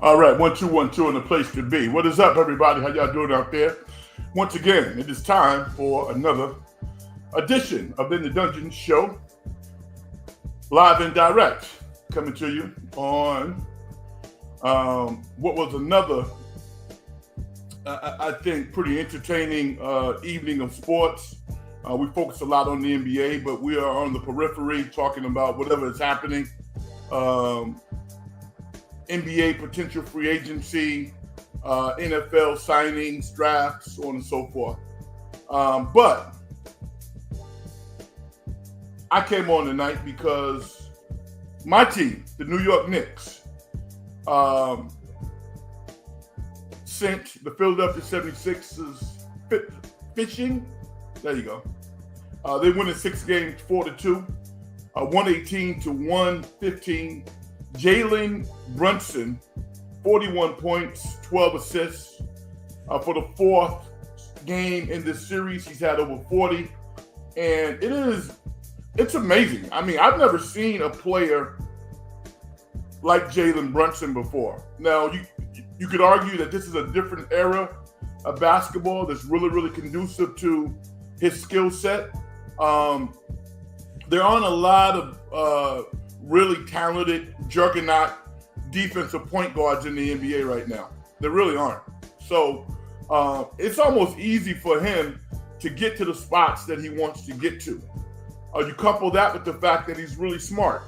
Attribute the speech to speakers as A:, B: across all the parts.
A: All right, 1 2 1 2 in the place to be. What is up, everybody? How y'all doing out there? Once again, it is time for another edition of In the Dungeon Show, live and direct, coming to you on what was another, I think, pretty entertaining evening of sports. We focus a lot on the NBA, but we are on the periphery talking about whatever is happening. NBA potential free agency, NFL signings, drafts, so on and so forth. But I came on tonight because my team, the New York Knicks, sent the Philadelphia 76ers fishing. There you go. They win in 6 games, 4-2, 118-115. Jalen Brunson, 41 points, 12 assists. For the 4th game in this series, he's had over 40. And it's amazing. I mean, I've never seen a player like Jalen Brunson before. Now, you could argue that this is a different era of basketball that's really, really conducive to his skill set. There aren't a lot of really talented juggernaut defensive point guards in the NBA right now. There really aren't. So it's almost easy for him to get to the spots that he wants to get to. You couple that with the fact that he's really smart.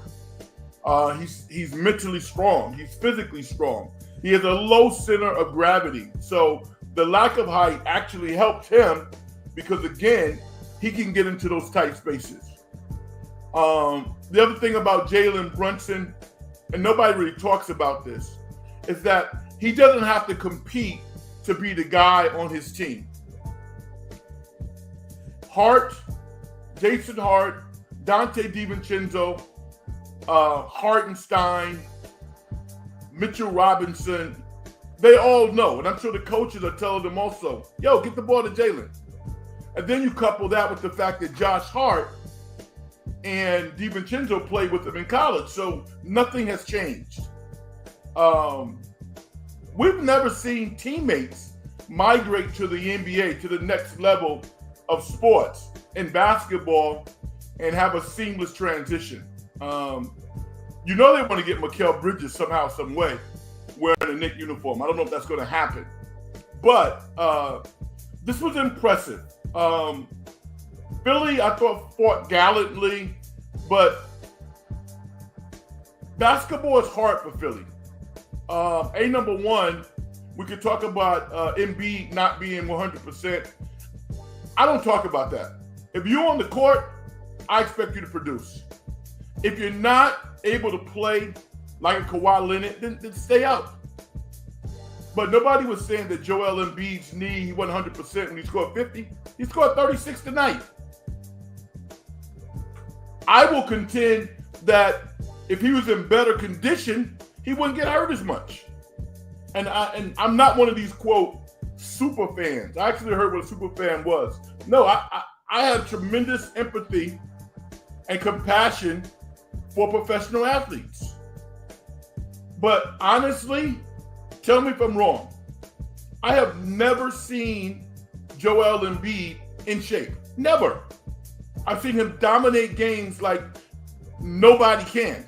A: He's mentally strong. He's physically strong. He has a low center of gravity. So the lack of height actually helps him because, again, he can get into those tight spaces. The other thing about Jalen Brunson, and nobody really talks about this, is that he doesn't have to compete to be the guy on his team. Jason Hart, Dante DiVincenzo, Hartenstein, Mitchell Robinson, they all know, and I'm sure the coaches are telling them also, yo, get the ball to Jalen. And then you couple that with the fact that Josh Hart and DiVincenzo played with him in college, so nothing has changed. We've never seen teammates migrate to the NBA, to the next level of sports in basketball, and have a seamless transition. You know they want to get Mikal Bridges somehow, some way, wearing a Knicks uniform. I don't know if that's going to happen, but this was impressive. Philly, I thought, fought gallantly, but basketball is hard for Philly. Number one, we could talk about Embiid not being 100%. I don't talk about that. If you're on the court, I expect you to produce. If you're not able to play like a Kawhi Leonard, then stay out. But nobody was saying that Joel Embiid's knee, he wasn't 100% when he scored 50. He scored 36 tonight. I will contend that if he was in better condition, he wouldn't get hurt as much. And I'm not one of these, quote, super fans. I actually heard what a super fan was. No, I have tremendous empathy and compassion for professional athletes. But honestly, tell me if I'm wrong. I have never seen Joel Embiid in shape. Never. I've seen him dominate games like nobody can.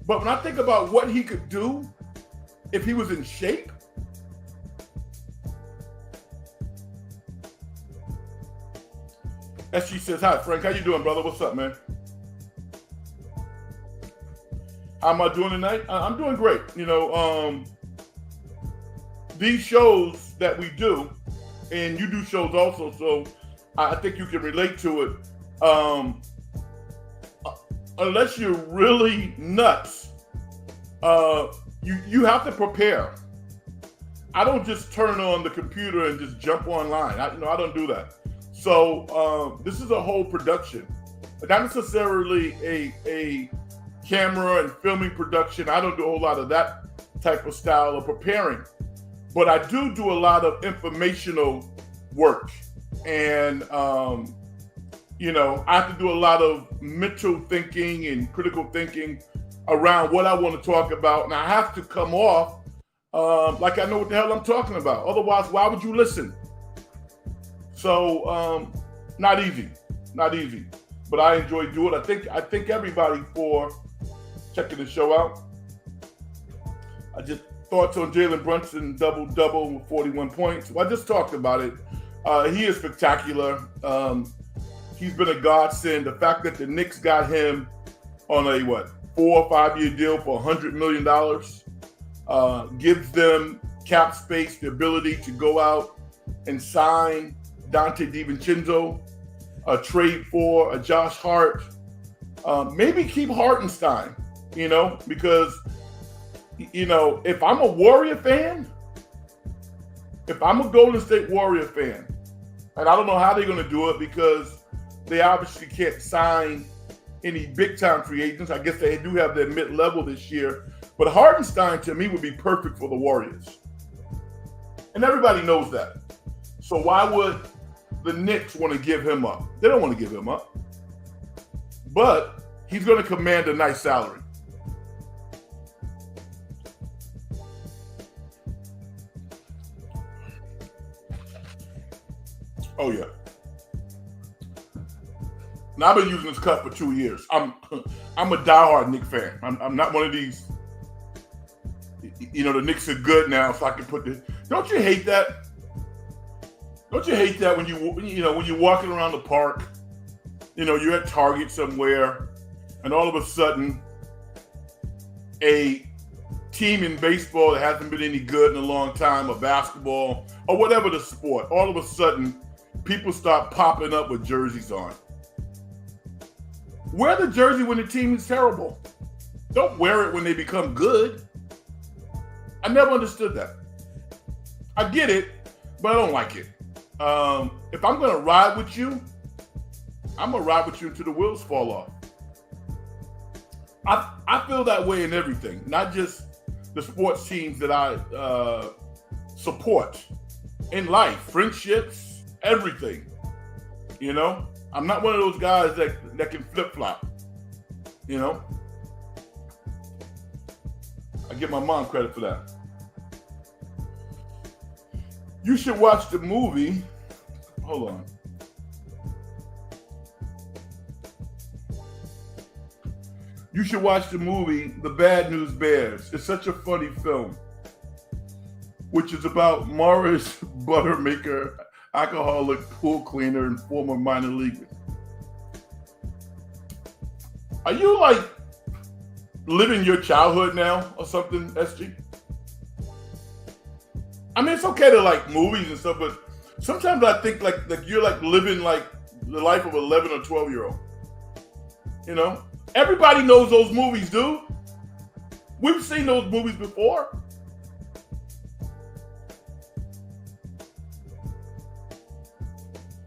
A: But when I think about what he could do if he was in shape, SG says, hi, Frank. How you doing, brother? What's up, man? How am I doing tonight? I'm doing great. You know, these shows that we do, and you do shows also, so I think you can relate to it. Unless you're really nuts, you have to prepare. I don't just turn on the computer and just jump online. I don't do that. So this is a whole production, not necessarily a camera and filming production. I don't do a whole lot of that type of style of preparing, but I do a lot of informational work. And, I have to do a lot of mental thinking and critical thinking around what I want to talk about, and I have to come off like I know what the hell I'm talking about. Otherwise, why would you listen? So, not easy, but I enjoy doing it. I thank everybody for checking the show out. I just thoughts on Jalen Brunson double with 41 points. Well, I just talked about it. He is spectacular. He's been a godsend. The fact that the Knicks got him on a 4 or 5 year deal for $100 million gives them cap space, the ability to go out and sign Dante DiVincenzo, trade for a Josh Hart, maybe keep Hartenstein, because, if I'm a Warrior fan, if I'm a Golden State Warrior fan, and I don't know how they're going to do it because they obviously can't sign any big-time free agents. I guess they do have their mid-level this year. But Hartenstein, to me, would be perfect for the Warriors. And everybody knows that. So why would the Knicks want to give him up? They don't want to give him up. But he's going to command a nice salary. Oh, yeah. Now, I've been using this cut for 2 years. I'm a diehard Knicks fan. I'm not one of these, the Knicks are good now, so I can put this. Don't you hate that? Don't you hate that when you're walking around the park, you're at Target somewhere, and all of a sudden, a team in baseball that hasn't been any good in a long time, or basketball, or whatever the sport, all of a sudden, people start popping up with jerseys on. Wear the jersey when the team is terrible. Don't wear it when they become good. I never understood that. I get it, but I don't like it. If I'm going to ride with you, I'm going to ride with you until the wheels fall off. I feel that way in everything, not just the sports teams that I support. In life, friendships, everything. I'm not one of those guys that can flip-flop. I give my mom credit for that. You should watch the movie. Hold on. You should watch the movie The Bad News Bears. It's such a funny film, which is about Morris Buttermaker, alcoholic pool cleaner and former minor leaguer. Are you living your childhood now or something, SG? I mean, it's okay to like movies and stuff, but sometimes I think like you're living the life of an 11 or 12-year-old. Everybody knows those movies, dude. We've seen those movies before.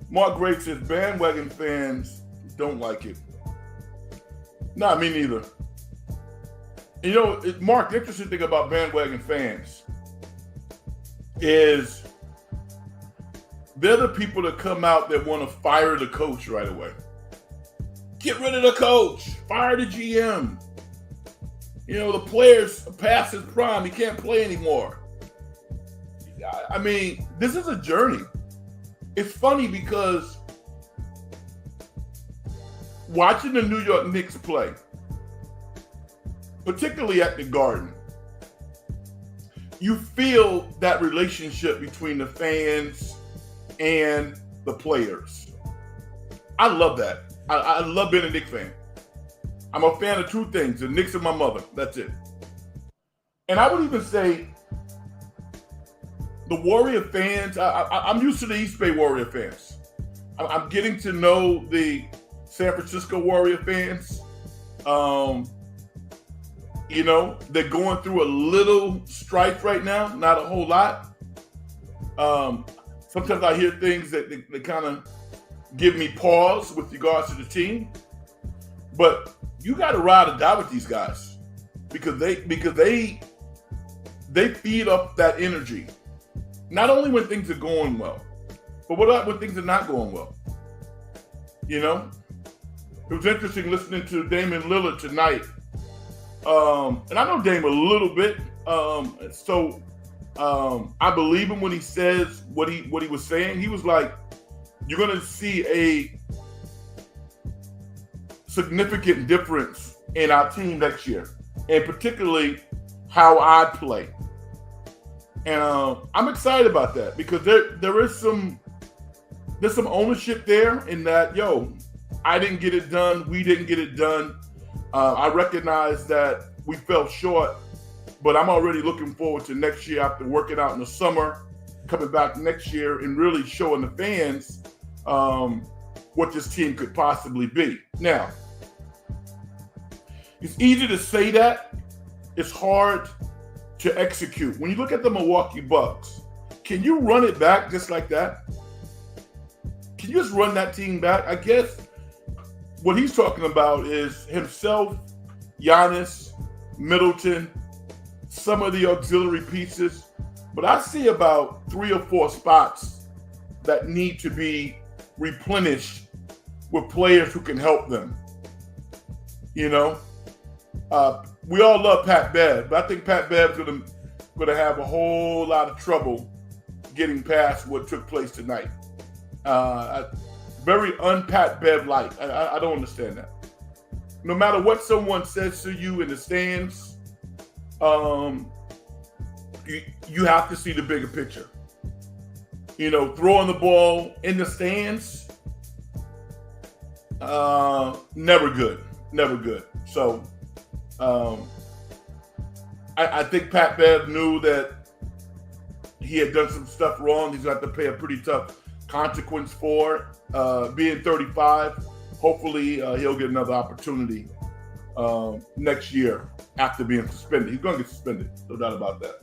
A: Mark Gray says bandwagon fans don't like it. Nah, me neither. Mark, the interesting thing about bandwagon fans is they're the people that come out that want to fire the coach right away. Get rid of the coach. Fire the GM. The player's past his prime. He can't play anymore. I mean, this is a journey. It's funny because watching the New York Knicks play, particularly at the Garden, you feel that relationship between the fans and the players. I love that. I love being a Knicks fan. I'm a fan of two things, the Knicks and my mother. That's it. And I would even say the Warrior fans, I'm used to the East Bay Warrior fans. I'm getting to know the San Francisco Warrior fans. They're going through a little strife right now, not a whole lot. Sometimes I hear things that they kind of give me pause with regards to the team. But you got to ride or die with these guys because they feed up that energy. Not only when things are going well, but what about when things are not going well? It was interesting listening to Damian Lillard tonight And I know Dame a little bit. I believe him when he says what he was saying. He was like, "You're going to see a significant difference in our team next year, and particularly how I play." And I'm excited about that because there's some ownership there in that. I didn't get it done. We didn't get it done. I recognize that we fell short, but I'm already looking forward to next year after working out in the summer, coming back next year and really showing the fans what this team could possibly be. Now, it's easy to say that. It's hard to execute. When you look at the Milwaukee Bucks, can you run it back just like that? Can you just run that team back? I guess what he's talking about is himself, Giannis, Middleton, some of the auxiliary pieces. But I see about 3 or 4 spots that need to be replenished with players who can help them. We all love Pat Bev, but I think Pat Bev's going to have a whole lot of trouble getting past what took place tonight. Very un-Pat Bev-like. I don't understand that. No matter what someone says to you in the stands, you have to see the bigger picture. Throwing the ball in the stands, never good. So I think Pat Bev knew that he had done some stuff wrong. He's got to pay a pretty tough consequence for being 35. Hopefully he'll get another opportunity next year after being suspended. He's going to get suspended, no doubt about that.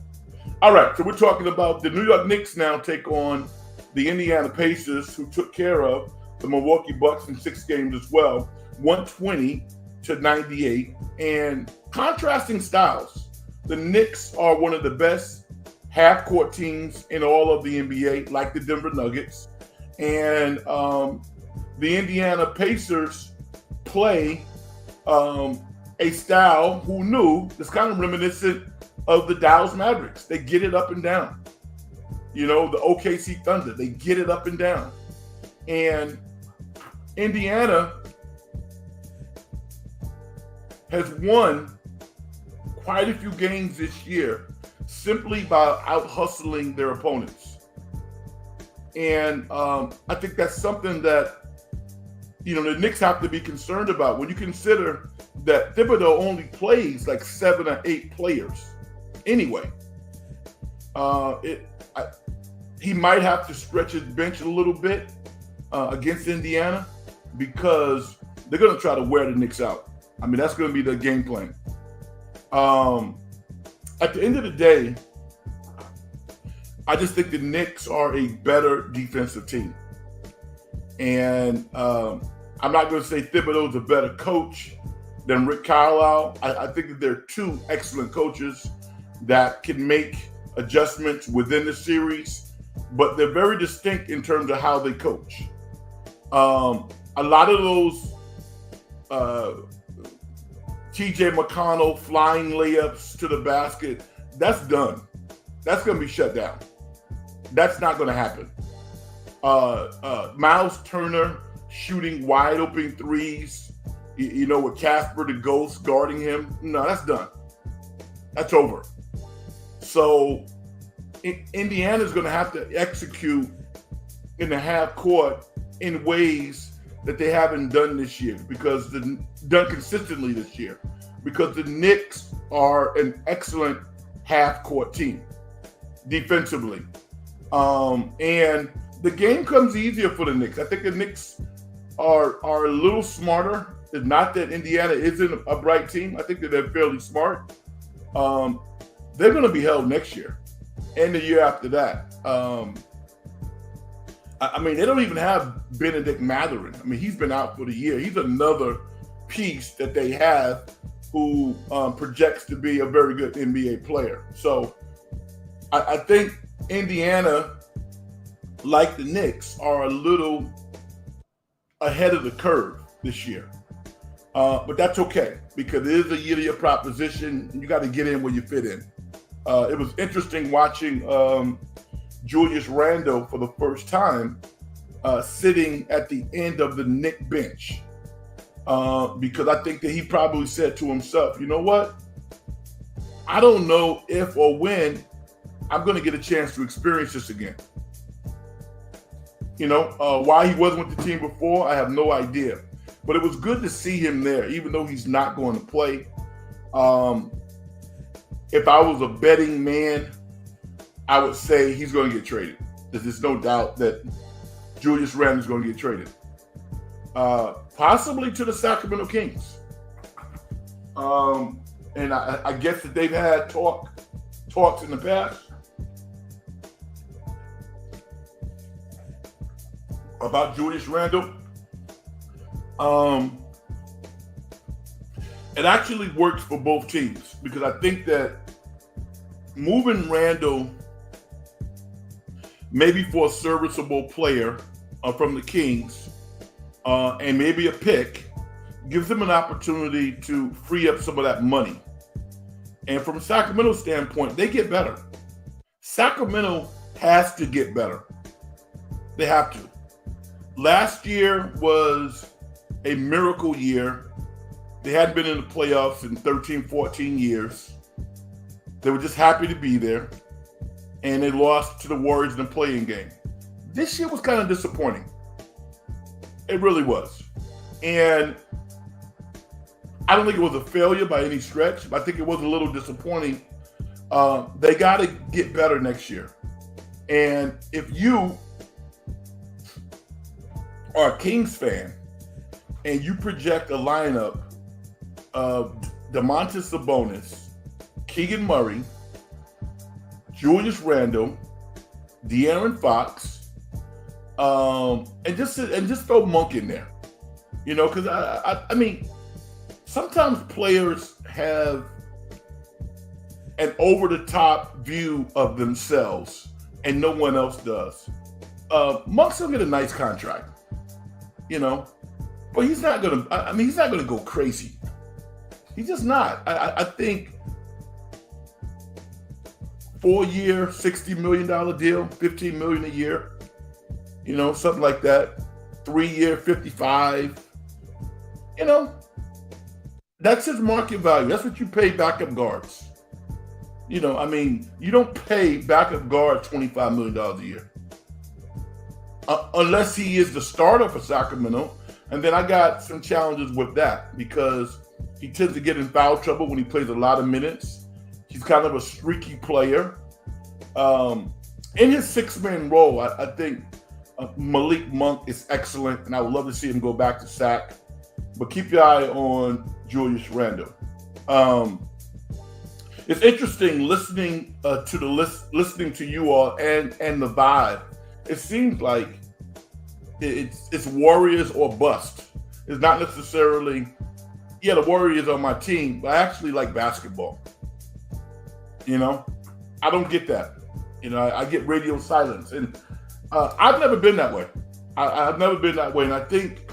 A: All right, so we're talking about the New York Knicks now take on the Indiana Pacers, who took care of the Milwaukee Bucks in 6 games as well, 120-98. And contrasting styles, the Knicks are one of the best half-court teams in all of the NBA, like the Denver Nuggets. And the Indiana Pacers play a style who knew that's kind of reminiscent of the Dallas Mavericks. They get it up and down. The OKC Thunder, they get it up and down. And Indiana has won quite a few games this year simply by out-hustling their opponents. And I think that's something that, the Knicks have to be concerned about when you consider that Thibodeau only plays like 7 or 8 players anyway. He might have to stretch his bench a little bit against Indiana because they're going to try to wear the Knicks out. I mean, that's going to be the game plan. At the end of the day, I just think the Knicks are a better defensive team. And I'm not going to say Thibodeau's a better coach than Rick Carlisle. I think that they're 2 excellent coaches that can make adjustments within the series, but they're very distinct in terms of how they coach. A lot of those TJ McConnell flying layups to the basket, that's done. That's going to be shut down. That's not going to happen. Miles Turner shooting wide open threes, with Casper the Ghost guarding him. No, that's done. That's over. So Indiana's going to have to execute in the half court in ways that they haven't done this year done consistently this year, because the Knicks are an excellent half court team defensively. And the game comes easier for the Knicks. I think the Knicks are a little smarter. It's not that Indiana isn't a bright team. I think that they're fairly smart. They're going to be held next year and the year after that. They don't even have Benedict Mathurin. He's been out for the year. He's another piece that they have who projects to be a very good NBA player. So I think Indiana, like the Knicks, are a little ahead of the curve this year. But that's okay because it is a year-to-year proposition, and you got to get in where you fit in. It was interesting watching Julius Randle for the first time sitting at the end of the Knicks bench because I think that he probably said to himself, you know what? I don't know if or when I'm going to get a chance to experience this again. Why he wasn't with the team before, I have no idea. But it was good to see him there, even though he's not going to play. If I was a betting man, I would say he's going to get traded. There's no doubt that Julius Randle is going to get traded. Possibly to the Sacramento Kings. And I guess that they've had talks in the past about Julius Randle. It actually works for both teams because I think that moving Randle maybe for a serviceable player from the Kings and maybe a pick gives them an opportunity to free up some of that money. And from Sacramento's standpoint, they get better. Sacramento has to get better. They have to. Last year was a miracle year. They hadn't been in the playoffs in 13, 14 years. They were just happy to be there. And they lost to the Warriors in the play-in game. This year was kind of disappointing. It really was. And I don't think it was a failure by any stretch, but I think it was a little disappointing. They got to get better next year. And if you are a Kings fan and you project a lineup of Domantas Sabonis, Keegan Murray, Julius Randle, De'Aaron Fox, and just throw Monk in there, because I mean, sometimes players have an over-the-top view of themselves, and no one else does. Monk's gonna get a nice contract, but he's not gonna. I mean, he's not gonna go crazy. He's just not. I think 4-year, $60 million deal, $15 million a year, something like that. 3-year, 55. That's his market value. That's what you pay backup guards. I mean, you don't pay backup guard $25 million a year. Unless he is the starter for Sacramento. And then I got some challenges with that because he tends to get in foul trouble when he plays a lot of minutes. He's kind of a streaky player. In his 6-man role, I think Malik Monk is excellent, and I would love to see him go back to Sac. But keep your eye on Julius Randle. It's interesting listening to you all and the vibe. It seems like it's Warriors or bust. It's not necessarily, the Warriors are my team, but I actually like basketball. I don't get that. I get radio silence, and I've never been that way. I've never been that way, and I think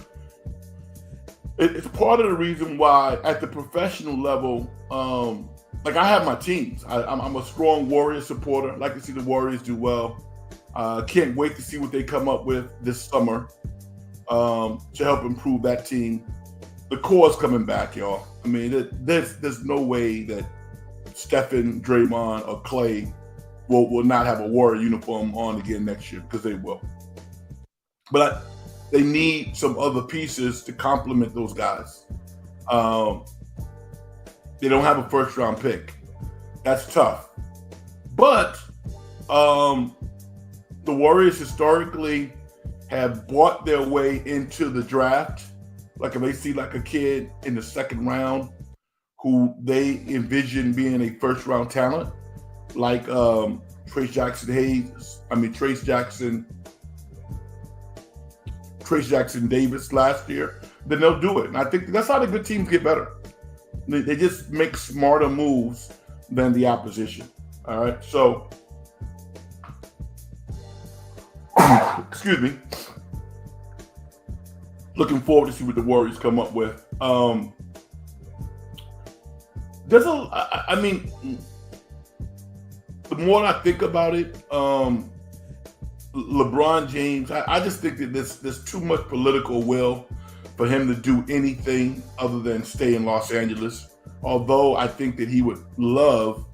A: it's part of the reason why at the professional level, I have my teams. I'm a strong Warriors supporter. I like to see the Warriors do well. Can't wait to see what they come up with this summer to help improve that team. The core's coming back, y'all. I mean, there's no way that Stephen, Draymond, or Clay will not have a Warrior uniform on again next year, because they will. But they need some other pieces to complement those guys. They don't have a first-round pick. That's tough. But the Warriors historically have bought their way into the draft. Like if they see like a kid in the second round who they envision being a first-round talent, like Trace Jackson Davis last year, then they'll do it. And I think that's how the good teams get better. They just make smarter moves than the opposition. All right, so excuse me. Looking forward to see what the Warriors come up with. There's I mean, the more I think about it, LeBron James, I just think that there's too much political will for him to do anything other than stay in Los Angeles. Although I think that he would love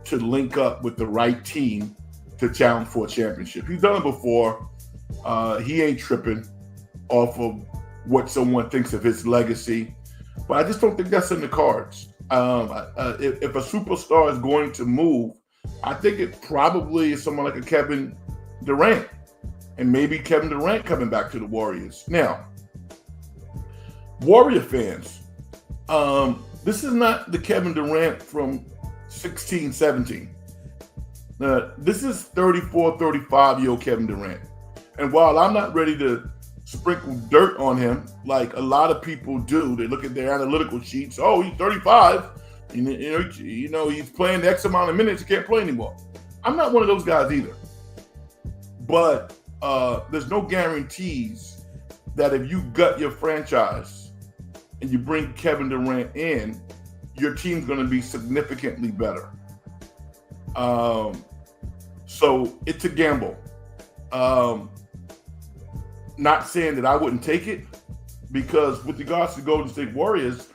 A: to link up with the right team to challenge for a championship. He's done it before. He ain't tripping off of what someone thinks of his legacy. But I just don't think that's in the cards. If a superstar is going to move, I think it probably is someone like a Kevin Durant. And maybe Kevin Durant coming back to the Warriors. Now, Warrior fans, this is not the Kevin Durant from 16, 17. This is 34, 35-year-old Kevin Durant. And while I'm not ready to sprinkle dirt on him like a lot of people do, they look at their analytical sheets. Oh, he's 35. You know, he's playing X amount of minutes. He can't play anymore. I'm not one of those guys either. But there's no guarantees that if you gut your franchise and you bring Kevin Durant in, your team's going to be significantly better. So it's a gamble. Not saying that I wouldn't take it, because with regards to Golden State Warriors,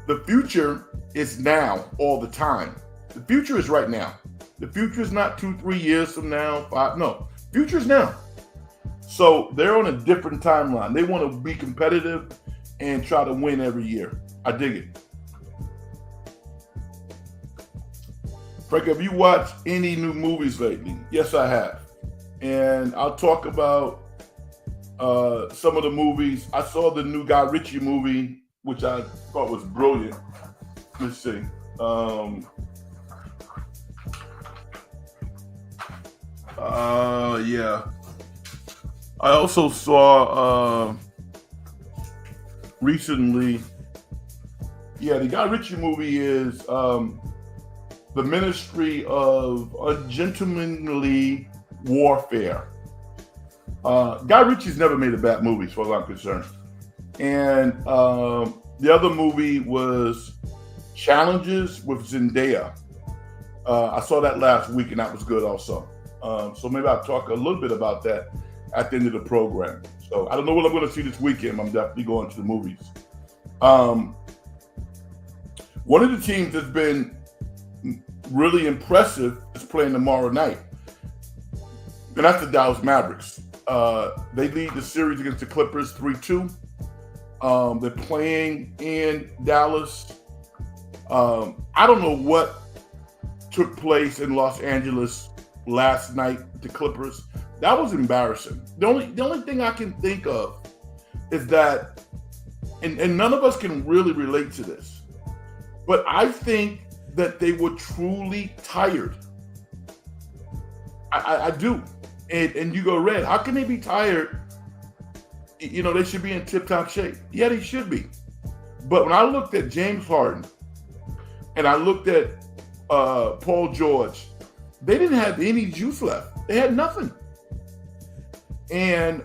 A: the future is now all the time. The future is right now. The future is not 2-3 years from now, 5. No, future is now. So they're on a different timeline. They want to be competitive and try to win every year. I dig it. Frank, have you watched any new movies lately? Yes, I have. And I'll talk about some of the movies. I saw the new Guy Ritchie movie, which I thought was brilliant. Let's see. Yeah. I also saw recently, the Guy Ritchie movie is The Ministry of Ungentlemanly Warfare. Guy Ritchie's never made a bad movie, as far as I'm concerned. And the other movie was Challenges with Zendaya. I saw that last week, and that was good also. So maybe I'll talk a little bit about that at the end of the program. So I don't know what I'm going to see this weekend. I'm definitely going to the movies. One of the teams that's been really impressive is playing tomorrow night, and that's the Dallas Mavericks. They lead the series against the Clippers 3-2. They're playing in Dallas. I don't know what took place in Los Angeles last night with the Clippers. That was embarrassing. The only thing I can think of is that, and none of us can really relate to this, but I think that they were truly tired. I do. And you go, Red, how can they be tired? You know, they should be in tip-top shape. Yeah, they should be. But when I looked at James Harden and I looked at Paul George, they didn't have any juice left. They had nothing. And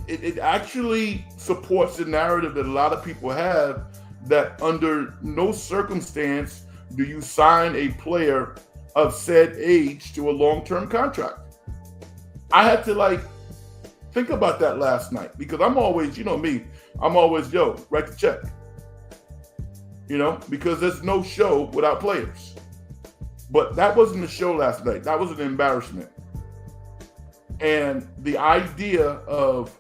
A: it actually supports the narrative that a lot of people have, that under no circumstance do you sign a player of said age to a long-term contract. I had to think about that last night, because I'm always, you know me, I'm always, write the check. Because there's no show without players. But that wasn't the show last night. That was an embarrassment. And the idea of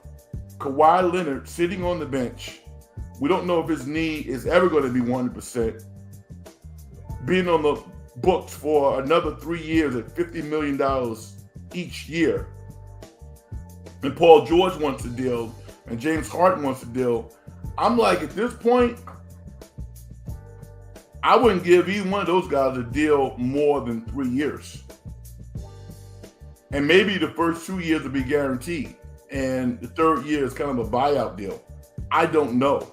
A: Kawhi Leonard sitting on the bench, we don't know if his knee is ever going to be 100%, being on the books for another 3 years at $50 million each year, and Paul George wants a deal, and James Harden wants a deal. I'm like, at this point, I wouldn't give either one of those guys a deal more than 3 years. And maybe the first 2 years will be guaranteed, and the third year is kind of a buyout deal. I don't know.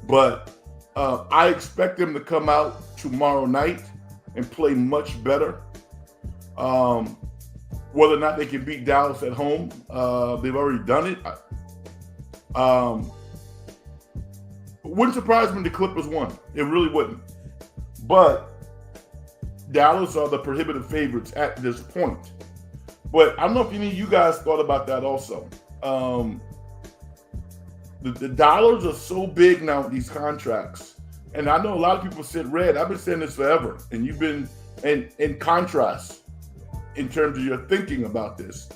A: But I expect them to come out tomorrow night and play much better. Whether or not they can beat Dallas at home, they've already done it. Um, wouldn't surprise me if the Clippers won. It really wouldn't. But Dallas are the prohibitive favorites at this point. But I don't know if any of you guys thought about that also. The dollars are so big now with these contracts. And I know a lot of people said red. I've been saying this forever. And you've been in contrast in terms of your thinking about this.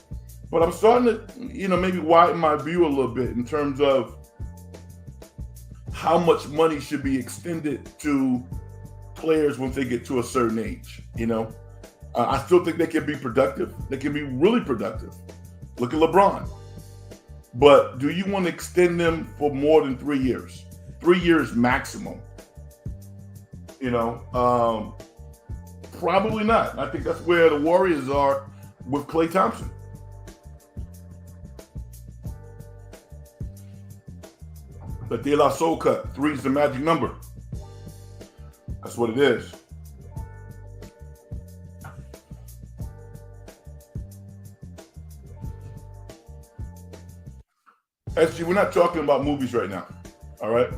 A: But I'm starting to, maybe widen my view a little bit in terms of how much money should be extended to players once they get to a certain age. I still think they can be productive. They can be really productive. Look at LeBron. But do you want to extend them for more than 3 years? 3 years maximum. Probably not. I think that's where the Warriors are with Klay Thompson. The De La Soul cut. 3 is the magic number. That's what it is. Actually, we're not talking about movies right now. All right.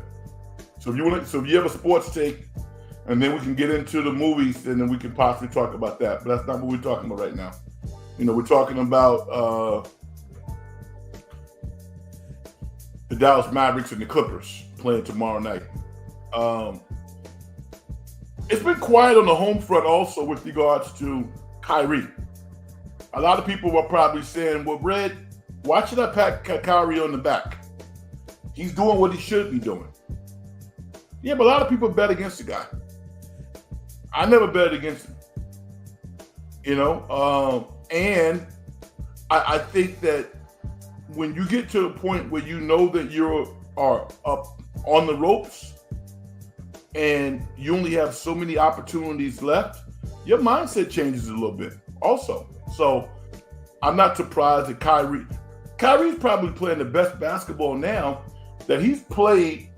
A: So if you have a sports take, and then we can get into the movies, and then we can possibly talk about that. But that's not what we're talking about right now. We're talking about the Dallas Mavericks and the Clippers playing tomorrow night. It's been quiet on the home front also with regards to Kyrie. A lot of people were probably saying, well, Red, why should I pat Kyrie on the back? He's doing what he should be doing. Yeah, but a lot of people bet against the guy. I never bet against him. And I think that when you get to a point where you know that you are up on the ropes and you only have so many opportunities left, your mindset changes a little bit also. So I'm not surprised that Kyrie's probably playing the best basketball now that he's played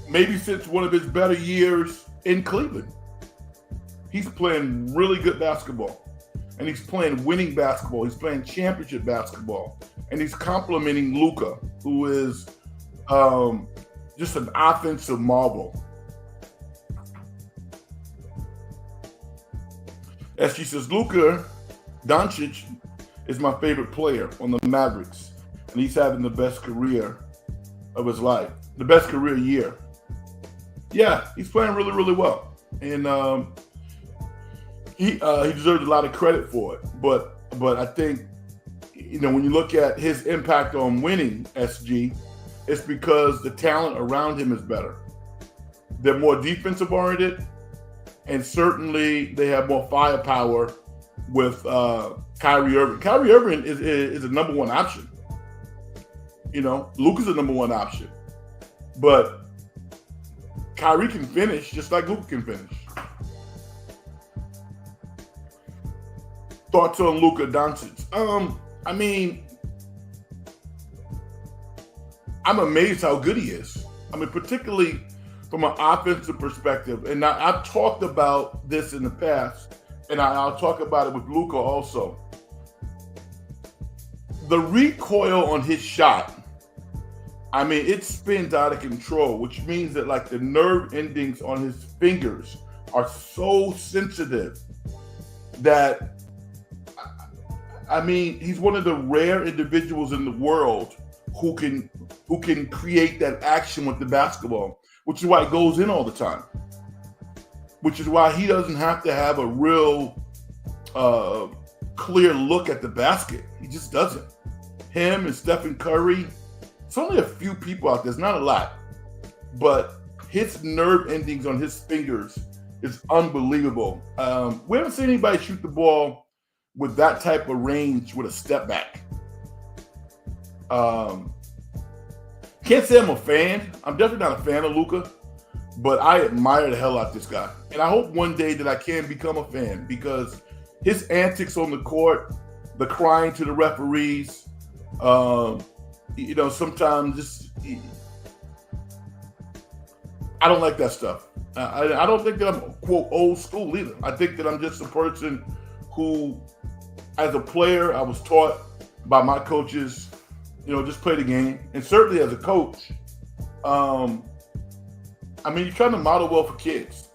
A: maybe since one of his better years in Cleveland. He's playing really good basketball. And he's playing winning basketball. He's playing championship basketball. And he's complimenting Luka, who is just an offensive marvel. As she says, Luka Doncic is my favorite player on the Mavericks. And he's having the best career of his life. The best career year. Yeah, he's playing really, really well. And he deserves a lot of credit for it. But I think, when you look at his impact on winning, SG, it's because the talent around him is better. They're more defensive oriented, and certainly they have more firepower with Kyrie Irving. Kyrie Irving is a number one option. Luka's a number one option. But Kyrie can finish just like Luka can finish. Thoughts on Luka Doncic? I'm amazed how good he is. Particularly from an offensive perspective. And I've talked about this in the past, and I'll talk about it with Luka also. The recoil on his shot, it spins out of control, which means that the nerve endings on his fingers are so sensitive that he's one of the rare individuals in the world who can create that action with the basketball, which is why it goes in all the time. Which is why he doesn't have to have a real clear look at the basket. He just doesn't. Him and Stephen Curry, it's only a few people out there. It's not a lot. But his nerve endings on his fingers is unbelievable. We haven't seen anybody shoot the ball with that type of range with a step back. Can't say I'm a fan. I'm definitely not a fan of Luka, but I admire the hell out of this guy. And I hope one day that I can become a fan, because his antics on the court, the crying to the referees, sometimes just, I don't like that stuff. I don't think that I'm, quote, old school either. I think that I'm just a person who, as a player, I was taught by my coaches just play the game. And certainly as a coach, you're trying to model well for kids.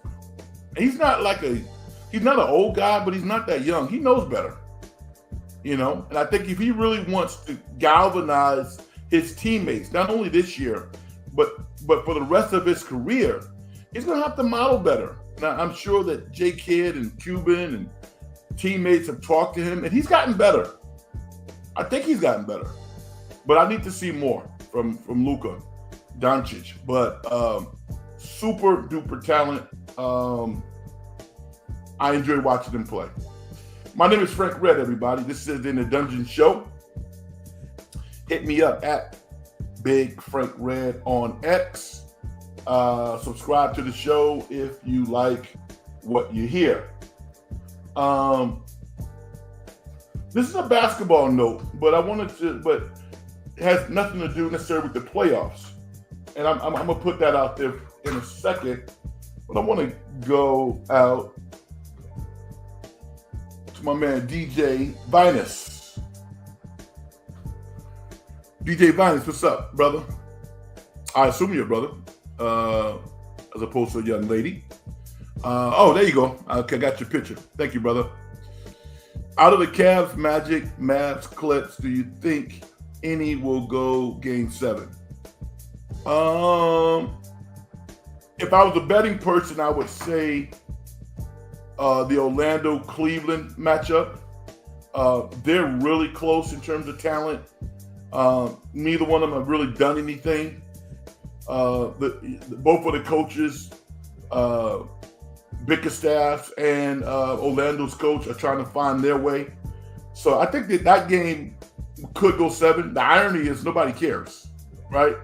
A: And he's not an old guy, but he's not that young. He knows better, And I think if he really wants to galvanize his teammates, not only this year, but for the rest of his career, he's going to have to model better. Now, I'm sure that J. Kidd and Cuban and teammates have talked to him, and he's gotten better. I think he's gotten better. But I need to see more from Luka Doncic. But super duper talent. I enjoy watching him play. My name is Frank Red, everybody. This is In the Dungeon Show. Hit me up at Big Frank Red on X. Subscribe to the show if you like what you hear. This is a basketball note, but it has nothing to do necessarily with the playoffs. And I'm gonna put that out there in a second, but I want to go out to my man DJ Vinus. DJ Vinus, what's up, brother? I assume you're a brother, as opposed to a young lady. There you go. Okay, I got your picture. Thank you, brother. Out of the Cavs, Magic, Mavs, Clips, do you think any will go Game 7? If I was a betting person, I would say the Orlando-Cleveland matchup. They're really close in terms of talent. Neither one of them have really done anything. Both of the coaches, Bickerstaff and Orlando's coach, are trying to find their way. So I think that game could go 7. The irony is nobody cares, right?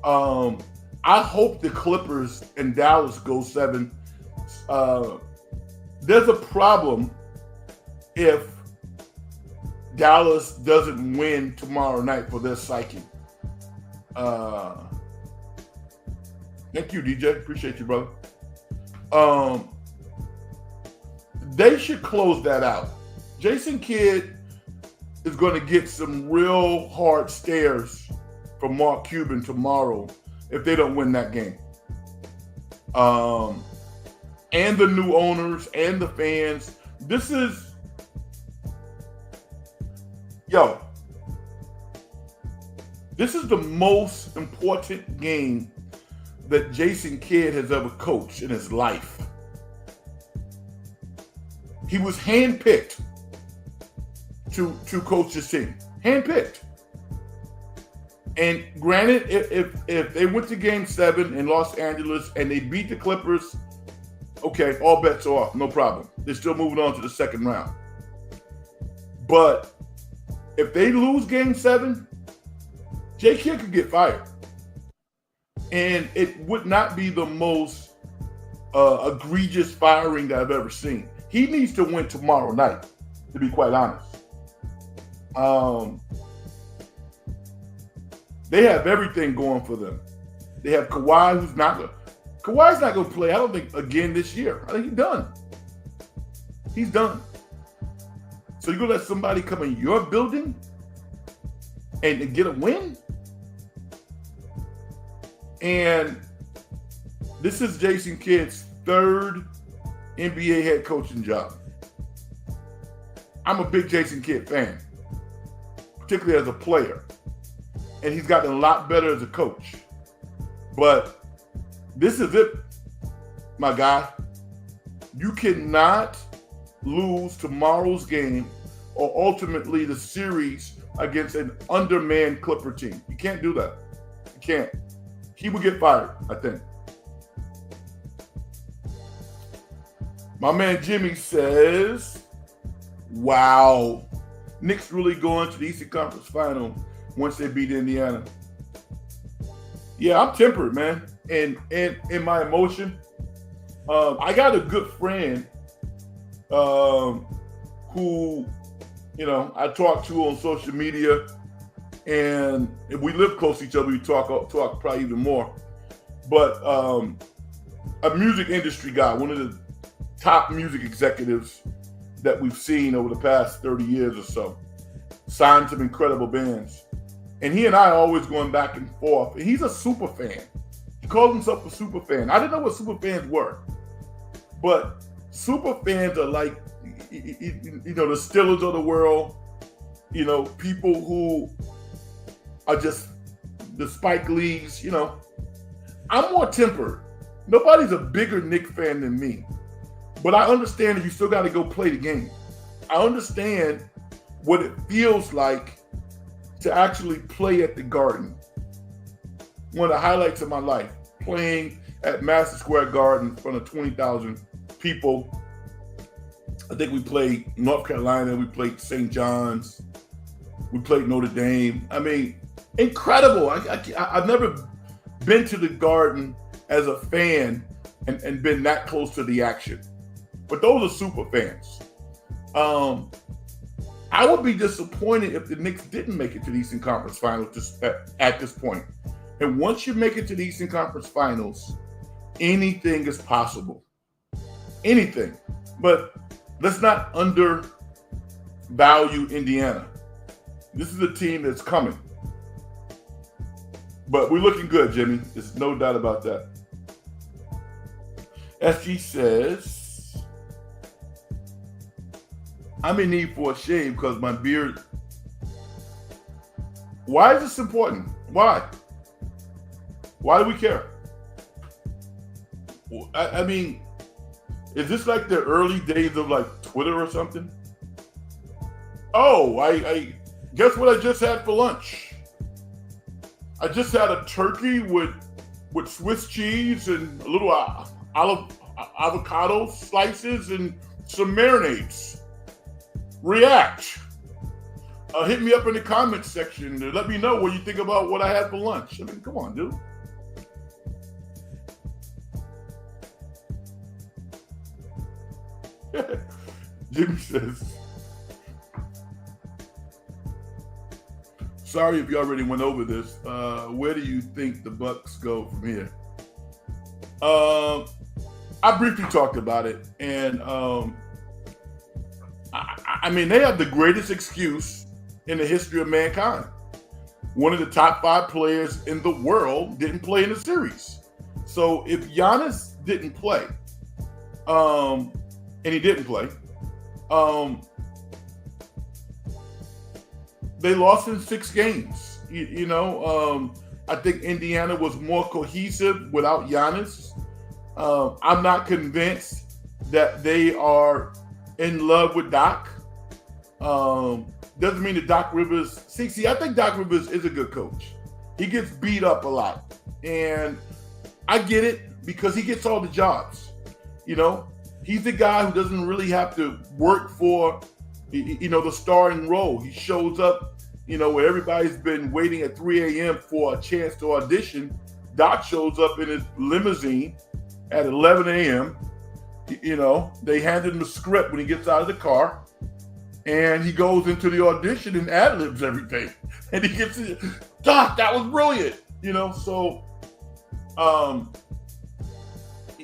A: I hope the Clippers and Dallas go 7. There's a problem if Dallas doesn't win tomorrow night for their psyche. Thank you, DJ. Appreciate you, brother. They should close that out. Jason Kidd is going to get some real hard stares from Mark Cuban tomorrow if they don't win that game. And the new owners and the fans. This is the most important game that Jason Kidd has ever coached in his life. He was handpicked to coach this team. Handpicked. And granted, if they went to Game 7 in Los Angeles and they beat the Clippers, okay, all bets are off, no problem. They're still moving on to the second round. But if they lose Game 7, J. Kidd could get fired. And it would not be the most egregious firing that I've ever seen. He needs to win tomorrow night, to be quite honest. They have everything going for them. They have Kawhi, Kawhi's not going to play, I don't think, again this year. I think he's done. He's done. So you're going to let somebody come in your building and get a win? And this is Jason Kidd's 3rd NBA head coaching job. I'm a big Jason Kidd fan, particularly as a player. And he's gotten a lot better as a coach. But this is it, my guy. You cannot lose tomorrow's game or ultimately the series against an undermanned Clipper team. You can't do that. You can't. He would get fired, I think. My man Jimmy says, wow, Knicks really going to the Eastern Conference Final once they beat Indiana. Yeah, I'm tempered, man, and in my emotion. I got a good friend who, I talk to on social media, and if we live close to each other, we talk probably even more. But a music industry guy, one of the top music executives that we've seen over the past 30 years or so, signed some incredible bands. And he and I are always going back and forth. And he's a super fan. He calls himself a super fan. I didn't know what super fans were, but super fans are like, the Steelers of the world, people who are just the Spike Lees, I'm more tempered. Nobody's a bigger Knicks fan than me, but I understand that you still got to go play the game. I understand what it feels like to actually play at the Garden. One of the highlights of my life, playing at Madison Square Garden in front of 20,000 people. I think we played North Carolina, we played St. John's, we played Notre Dame. I mean, incredible. I've never been to the Garden as a fan and been that close to the action. But those are super fans. I would be disappointed if the Knicks didn't make it to the Eastern Conference Finals at this point. And once you make it to the Eastern Conference Finals, anything is possible. Anything. But let's not undervalue Indiana. This is a team that's coming. But we're looking good, Jimmy. There's no doubt about that. SG says, I'm in need for a shave because my beard. Why is this important? Why? Why do we care? I mean, is this like the early days of like Twitter or something? Oh, I guess what I just had for lunch? I just had a turkey with Swiss cheese and a little avocado slices and some marinades. React. Hit me up in the comments section to let me know what you think about what I had for lunch. I mean, come on, dude. Jimmy says, sorry if you already went over this. Where do you think the Bucks go from here? I briefly talked about it, and I mean, they have the greatest excuse in the history of mankind. One of the top 5 players in the world didn't play in the series. So if Giannis didn't play, and he didn't play, they lost in 6 games. I think Indiana was more cohesive without Giannis. I'm not convinced that they are in love with Doc. Doesn't mean that Doc Rivers. See, I think Doc Rivers is a good coach. He gets beat up a lot, and I get it because he gets all the jobs. He's the guy who doesn't really have to work for, the starring role. He shows up, where everybody's been waiting at 3 a.m. for a chance to audition. Doc shows up in his limousine at 11 a.m. They handed him the script when he gets out of the car, and he goes into the audition and ad-libs everything. And he gets it. Doc, that was brilliant. So,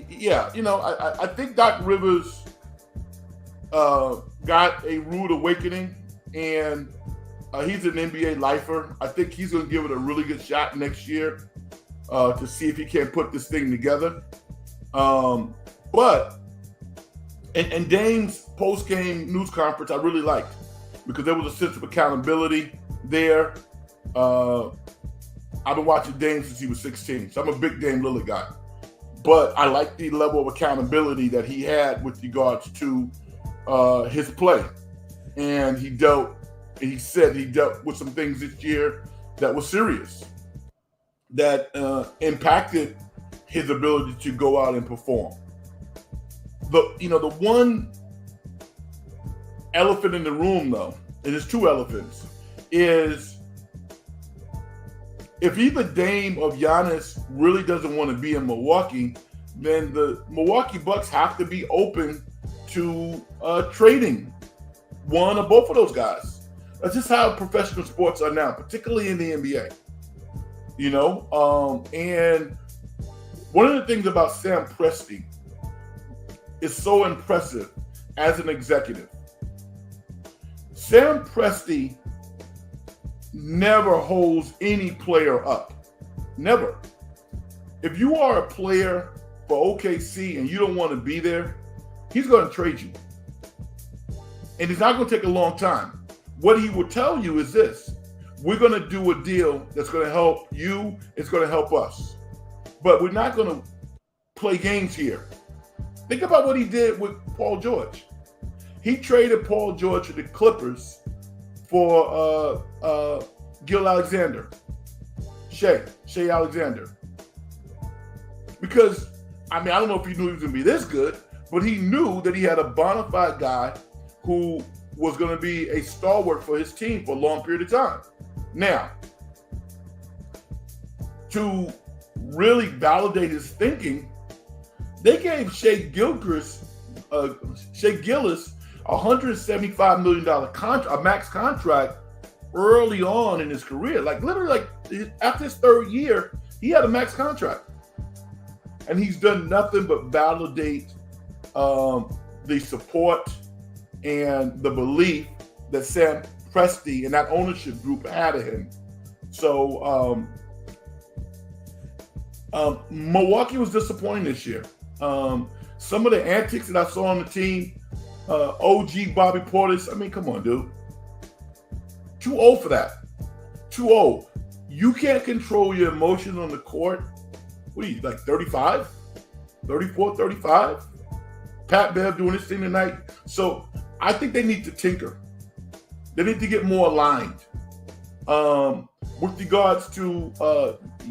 A: yeah, I think Doc Rivers got a rude awakening, and he's an NBA lifer. I think he's going to give it a really good shot next year to see if he can put this thing together. But Dame's post-game news conference I really liked because there was a sense of accountability there. I've been watching Dame since he was 16, so I'm a big Dame Lillard guy. But I like the level of accountability that he had with regards to his play. And he said he dealt with some things this year that was serious, that impacted his ability to go out and perform. The one elephant in the room, though, and there's 2 elephants, is if either Dame or Giannis really doesn't want to be in Milwaukee, then the Milwaukee Bucks have to be open to trading one or both of those guys. That's just how professional sports are now, particularly in the NBA. And one of the things about Sam Presti is so impressive as an executive. Sam Presti never holds any player up. Never. If you are a player for OKC and you don't want to be there, he's going to trade you. And it's not going to take a long time. What he will tell you is this: we're going to do a deal that's going to help you. It's going to help us. But we're not going to play games here. Think about what he did with Paul George. He traded Paul George to the Clippers for Gil Alexander. Shea Alexander. Because, I don't know if he knew he was going to be this good, but he knew that he had a bona fide guy who was going to be a stalwart for his team for a long period of time. Now, to really validate his thinking, they gave Shea Gillis a $175 million contract, a max contract, early on in his career. Literally, after his third year, he had a max contract. And he's done nothing but validate the support and the belief that Sam Presti and that ownership group had of him. So Milwaukee was disappointing this year. Some of the antics that I saw on the team, OG Bobby Portis, come on, dude. Too old for that. Too old. You can't control your emotions on the court. What are you, 35? 34, 35? Pat Bev doing this thing tonight. So I think they need to tinker. They need to get more aligned. With regards to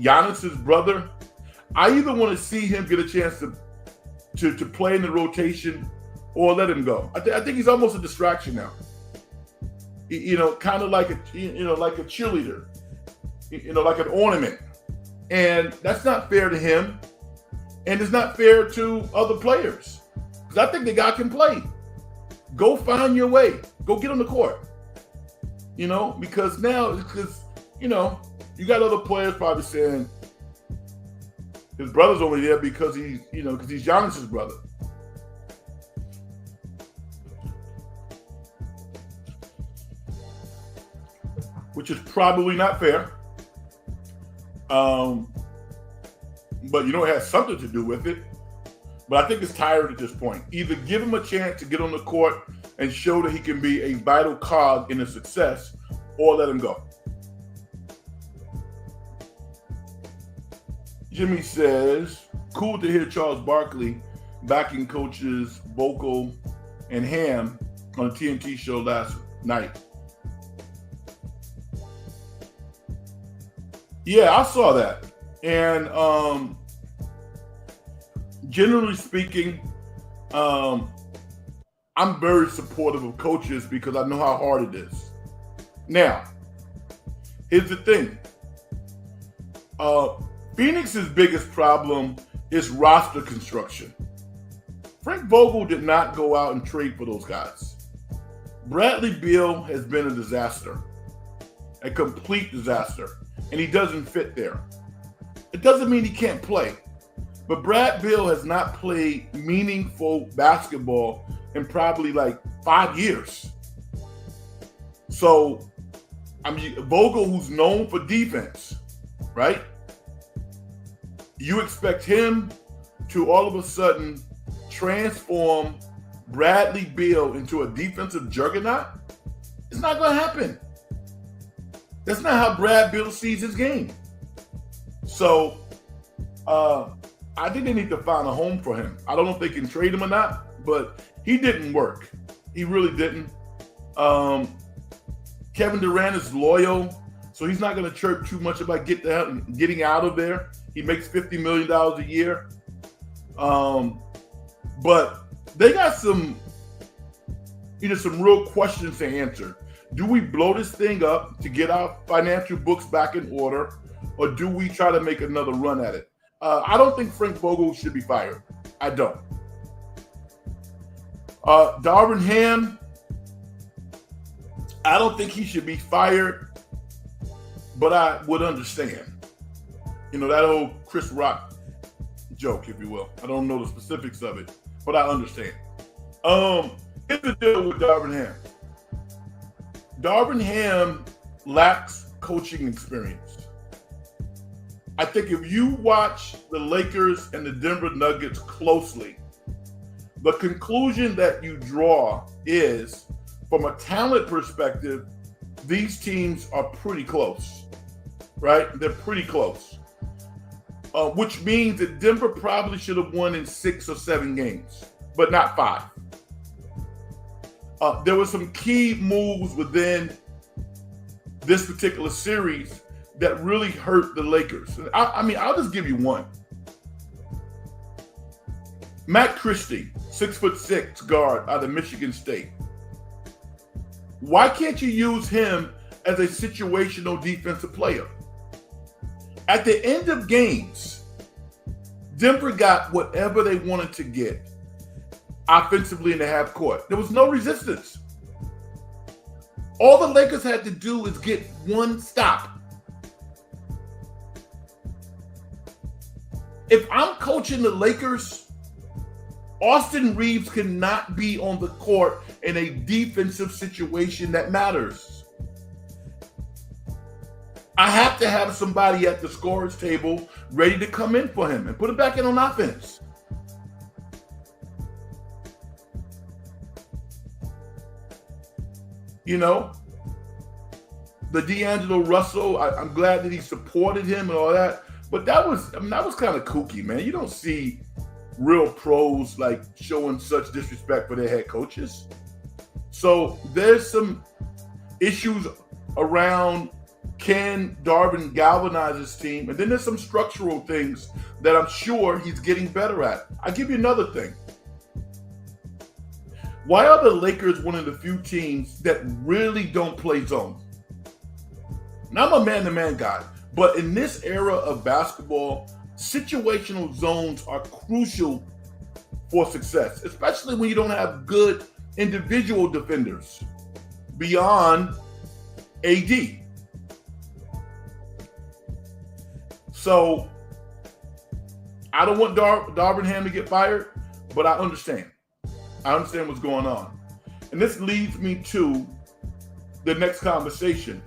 A: Giannis's brother, I either want to see him get a chance to play in the rotation or let him go. I think he's almost a distraction now. Kind of like a cheerleader, like an ornament. And that's not fair to him. And it's not fair to other players. Because I think the guy can play. Go find your way. Go get on the court. Because now, you got other players probably saying his brother's only there because he's Giannis's brother. Which is probably not fair. But it has something to do with it. But I think it's tired at this point. Either give him a chance to get on the court and show that he can be a vital cog in the success, or let him go. Jimmy says, cool to hear Charles Barkley backing coaches Vogel and Ham on the TNT show last night. Yeah, I saw that. And generally speaking, I'm very supportive of coaches because I know how hard it is. Now, here's the thing. Phoenix's biggest problem is roster construction. Frank Vogel did not go out and trade for those guys. Bradley Beal has been a disaster, a complete disaster, and he doesn't fit there. It doesn't mean he can't play, but Brad Beal has not played meaningful basketball in probably 5 years. So, Vogel, who's known for defense, right? You expect him to all of a sudden transform Bradley Beal into a defensive juggernaut? It's not going to happen. That's not how Brad Beal sees his game. So, I think they need to find a home for him. I don't know if they can trade him or not, but he didn't work. He really didn't. Kevin Durant is loyal, so he's not going to chirp too much about getting out of there. He makes $50 million a year. But they got some real questions to answer. Do we blow this thing up to get our financial books back in order, or do we try to make another run at it? I don't think Frank Vogel should be fired. I don't. Darvin Ham, I don't think he should be fired, but I would understand. That old Chris Rock joke, if you will. I don't know the specifics of it, but I understand. Here's the deal with Darvin Ham. Darvin Ham lacks coaching experience. I think if you watch the Lakers and the Denver Nuggets closely, the conclusion that you draw is, from a talent perspective, these teams are pretty close, right? They're pretty close, which means that Denver probably should have won in 6 or 7 games, but not 5. There were some key moves within this particular series that really hurt the Lakers. I mean, I'll just give you one. Matt Christie, 6'6" guard out of Michigan State. Why can't you use him as a situational defensive player? At the end of games, Denver got whatever they wanted to get offensively in the half court. There was no resistance. All the Lakers had to do is get one stop. If I'm coaching the Lakers, Austin Reeves cannot be on the court in a defensive situation that matters. I have to have somebody at the scorer's table ready to come in for him and put it back in on offense. You know, the D'Angelo Russell, I'm glad that he supported him and all that. But that was kind of kooky, man. You don't see real pros like showing such disrespect for their head coaches. So there's some issues around, can Darvin galvanize his team? And then there's some structural things that I'm sure he's getting better at. I'll give you another thing. Why are the Lakers one of the few teams that really don't play zone? Now, I'm a man-to-man guy. But in this era of basketball, situational zones are crucial for success, especially when you don't have good individual defenders beyond AD. So I don't want Darvin Ham to get fired, but I understand. I understand what's going on. And this leads me to the next conversation.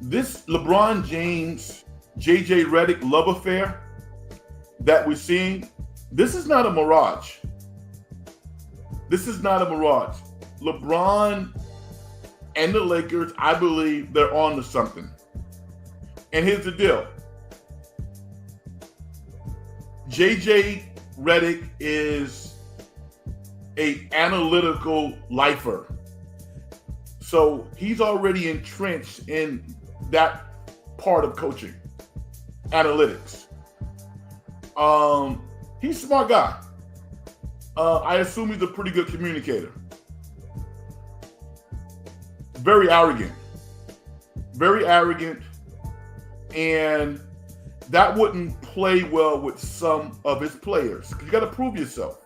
A: This LeBron James, JJ Redick love affair that we're seeing, this is not a mirage. This is not a mirage. LeBron and the Lakers, I believe they're on to something. And here's the deal. JJ Redick is an analytical lifer. So he's already entrenched in that part of coaching, analytics. He's a smart guy. I assume he's a pretty good communicator. Very arrogant. And that wouldn't play well with some of his players, because you got to prove yourself.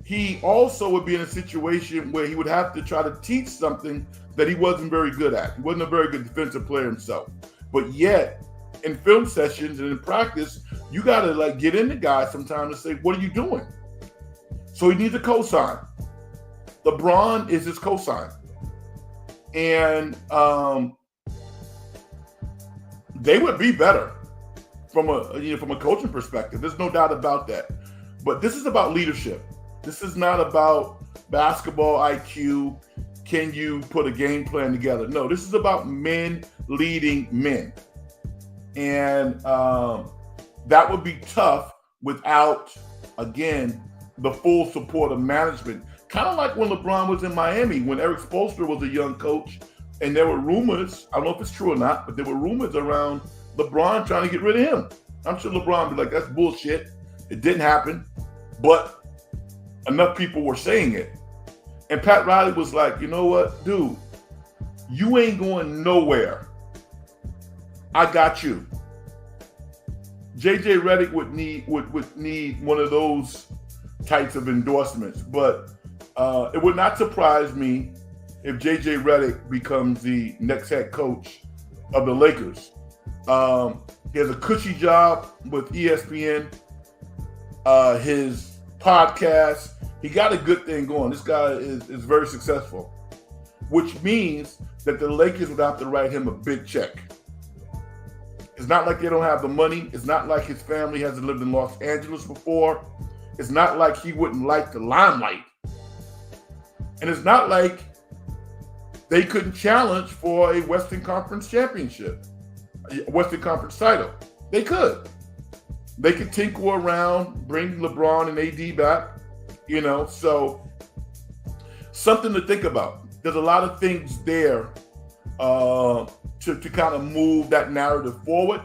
A: He also would be in a situation where he would have to try to teach something that he wasn't very good at. He wasn't a very good defensive player himself. But yet, in film sessions and in practice, you got to get in the guy sometimes and say, what are you doing? So he needs a cosign. LeBron is his cosign. And they would be better from a coaching perspective. There's no doubt about that. But this is about leadership. This is not about basketball IQ. Can you put a game plan together? No, this is about men leading men. And that would be tough without, again, the full support of management. Kind of like when LeBron was in Miami, when Eric Spoelstra was a young coach, and there were rumors, I don't know if it's true or not, but there were rumors around LeBron trying to get rid of him. I'm sure LeBron would be like, that's bullshit. It didn't happen. But enough people were saying it. And Pat Riley was like, you know what, dude, you ain't going nowhere. I got you. JJ Redick would need one of those types of endorsements, but it would not surprise me if JJ Redick becomes the next head coach of the Lakers. He has a cushy job with ESPN. His podcast, he got a good thing going. This guy is very successful. which means that the Lakers would have to write him a big check. It's not like they don't have the money. It's not like his family hasn't lived in Los Angeles before. It's not like he wouldn't like the limelight. And it's not like they couldn't challenge for a Western Conference championship, a Western Conference title. They could. They could tinkle around, bring LeBron and AD back, so something to think about. There's a lot of things there to kind of move that narrative forward.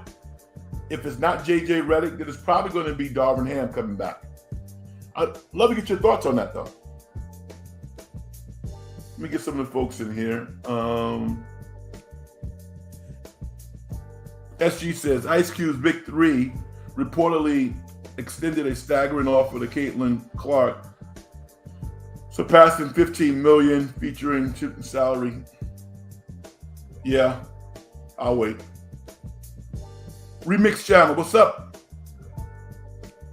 A: If it's not JJ Redick, then it's probably going to be Darvin Ham coming back. I'd love to get your thoughts on that, though. Let me get some of the folks in here. SG says, Ice Cube's Big Three reportedly extended a staggering offer to Caitlin Clark, surpassing $15 million, featuring shooting salary. Yeah, I'll wait. Remix Channel, what's up?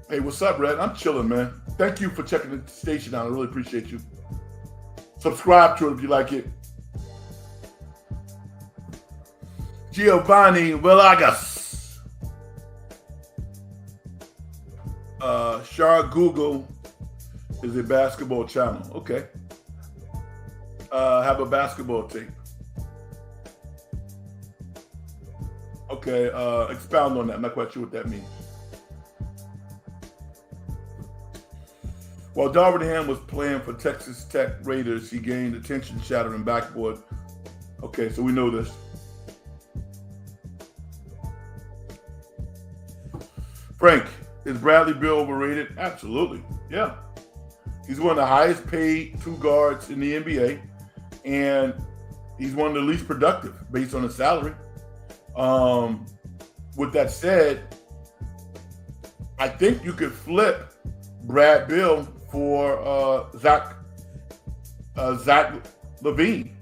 A: Hey, what's up, Red? I'm chilling, man. Thank you for checking the station out. I really appreciate you. Subscribe to it if you like it. Giovanni Villegas. Shar Google is a basketball channel. Okay. Have a basketball tape. Okay, expound on that. I'm not quite sure what that means. While Darvin Ham was playing for Texas Tech Raiders, he gained attention-shattering backboard. Okay, so we know this. Frank, is Bradley Beal overrated? Absolutely, yeah. He's one of the highest paid two guards in the NBA, and he's one of the least productive based on his salary. With that said, I think you could flip Brad Beal for Zach LaVine.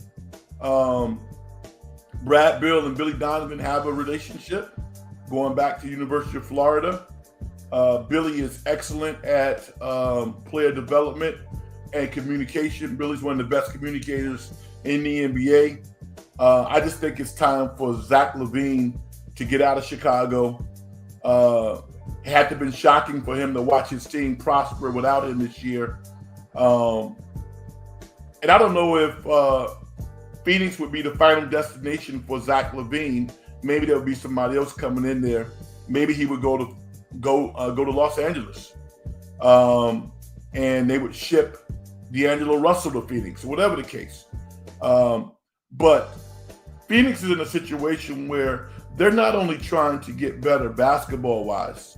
A: Brad Beal and Billy Donovan have a relationship going back to University of Florida. Billy is excellent at player development and communication. Billy's one of the best communicators in the NBA. I just think it's time for Zach LaVine to get out of Chicago. It had to have been shocking for him to watch his team prosper without him this year. And I don't know if Phoenix would be the final destination for Zach LaVine. Maybe there would be somebody else coming in there. Maybe he would go to Los Angeles, and they would ship D'Angelo Russell to Phoenix, or whatever the case. But Phoenix is in a situation where they're not only trying to get better basketball-wise,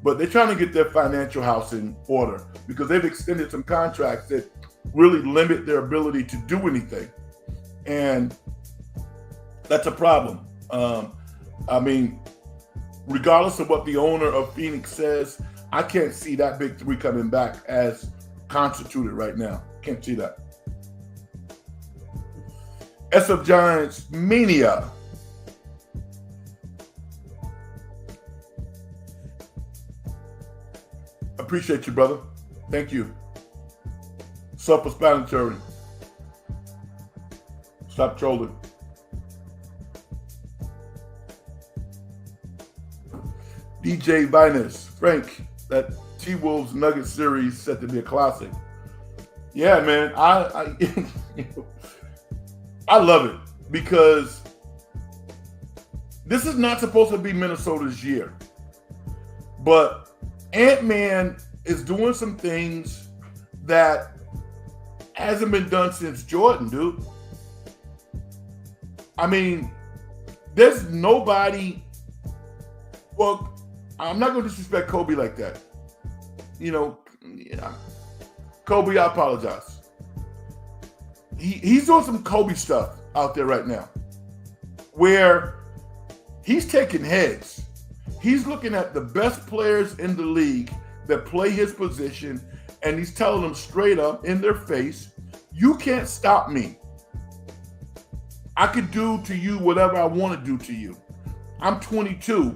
A: but they're trying to get their financial house in order because they've extended some contracts that really limit their ability to do anything. And that's a problem. I mean, regardless of what the owner of Phoenix says, I can't see that big three coming back as constituted right now. Can't see that. SF Giants Mania. Appreciate you, brother. Thank you. Self-explanatory. Stop trolling. DJ Vinus. Frank, that T-Wolves Nuggets series set to be a classic. Yeah, man. I I love it because this is not supposed to be Minnesota's year. But Ant-Man is doing some things that hasn't been done since Jordan, dude. I mean, there's nobody. Well, I'm not going to disrespect Kobe like that. Kobe, I apologize. He's doing some Kobe stuff out there right now where he's taking heads. He's looking at the best players in the league that play his position, and he's telling them straight up in their face, you can't stop me. I could do to you whatever I want to do to you. I'm 22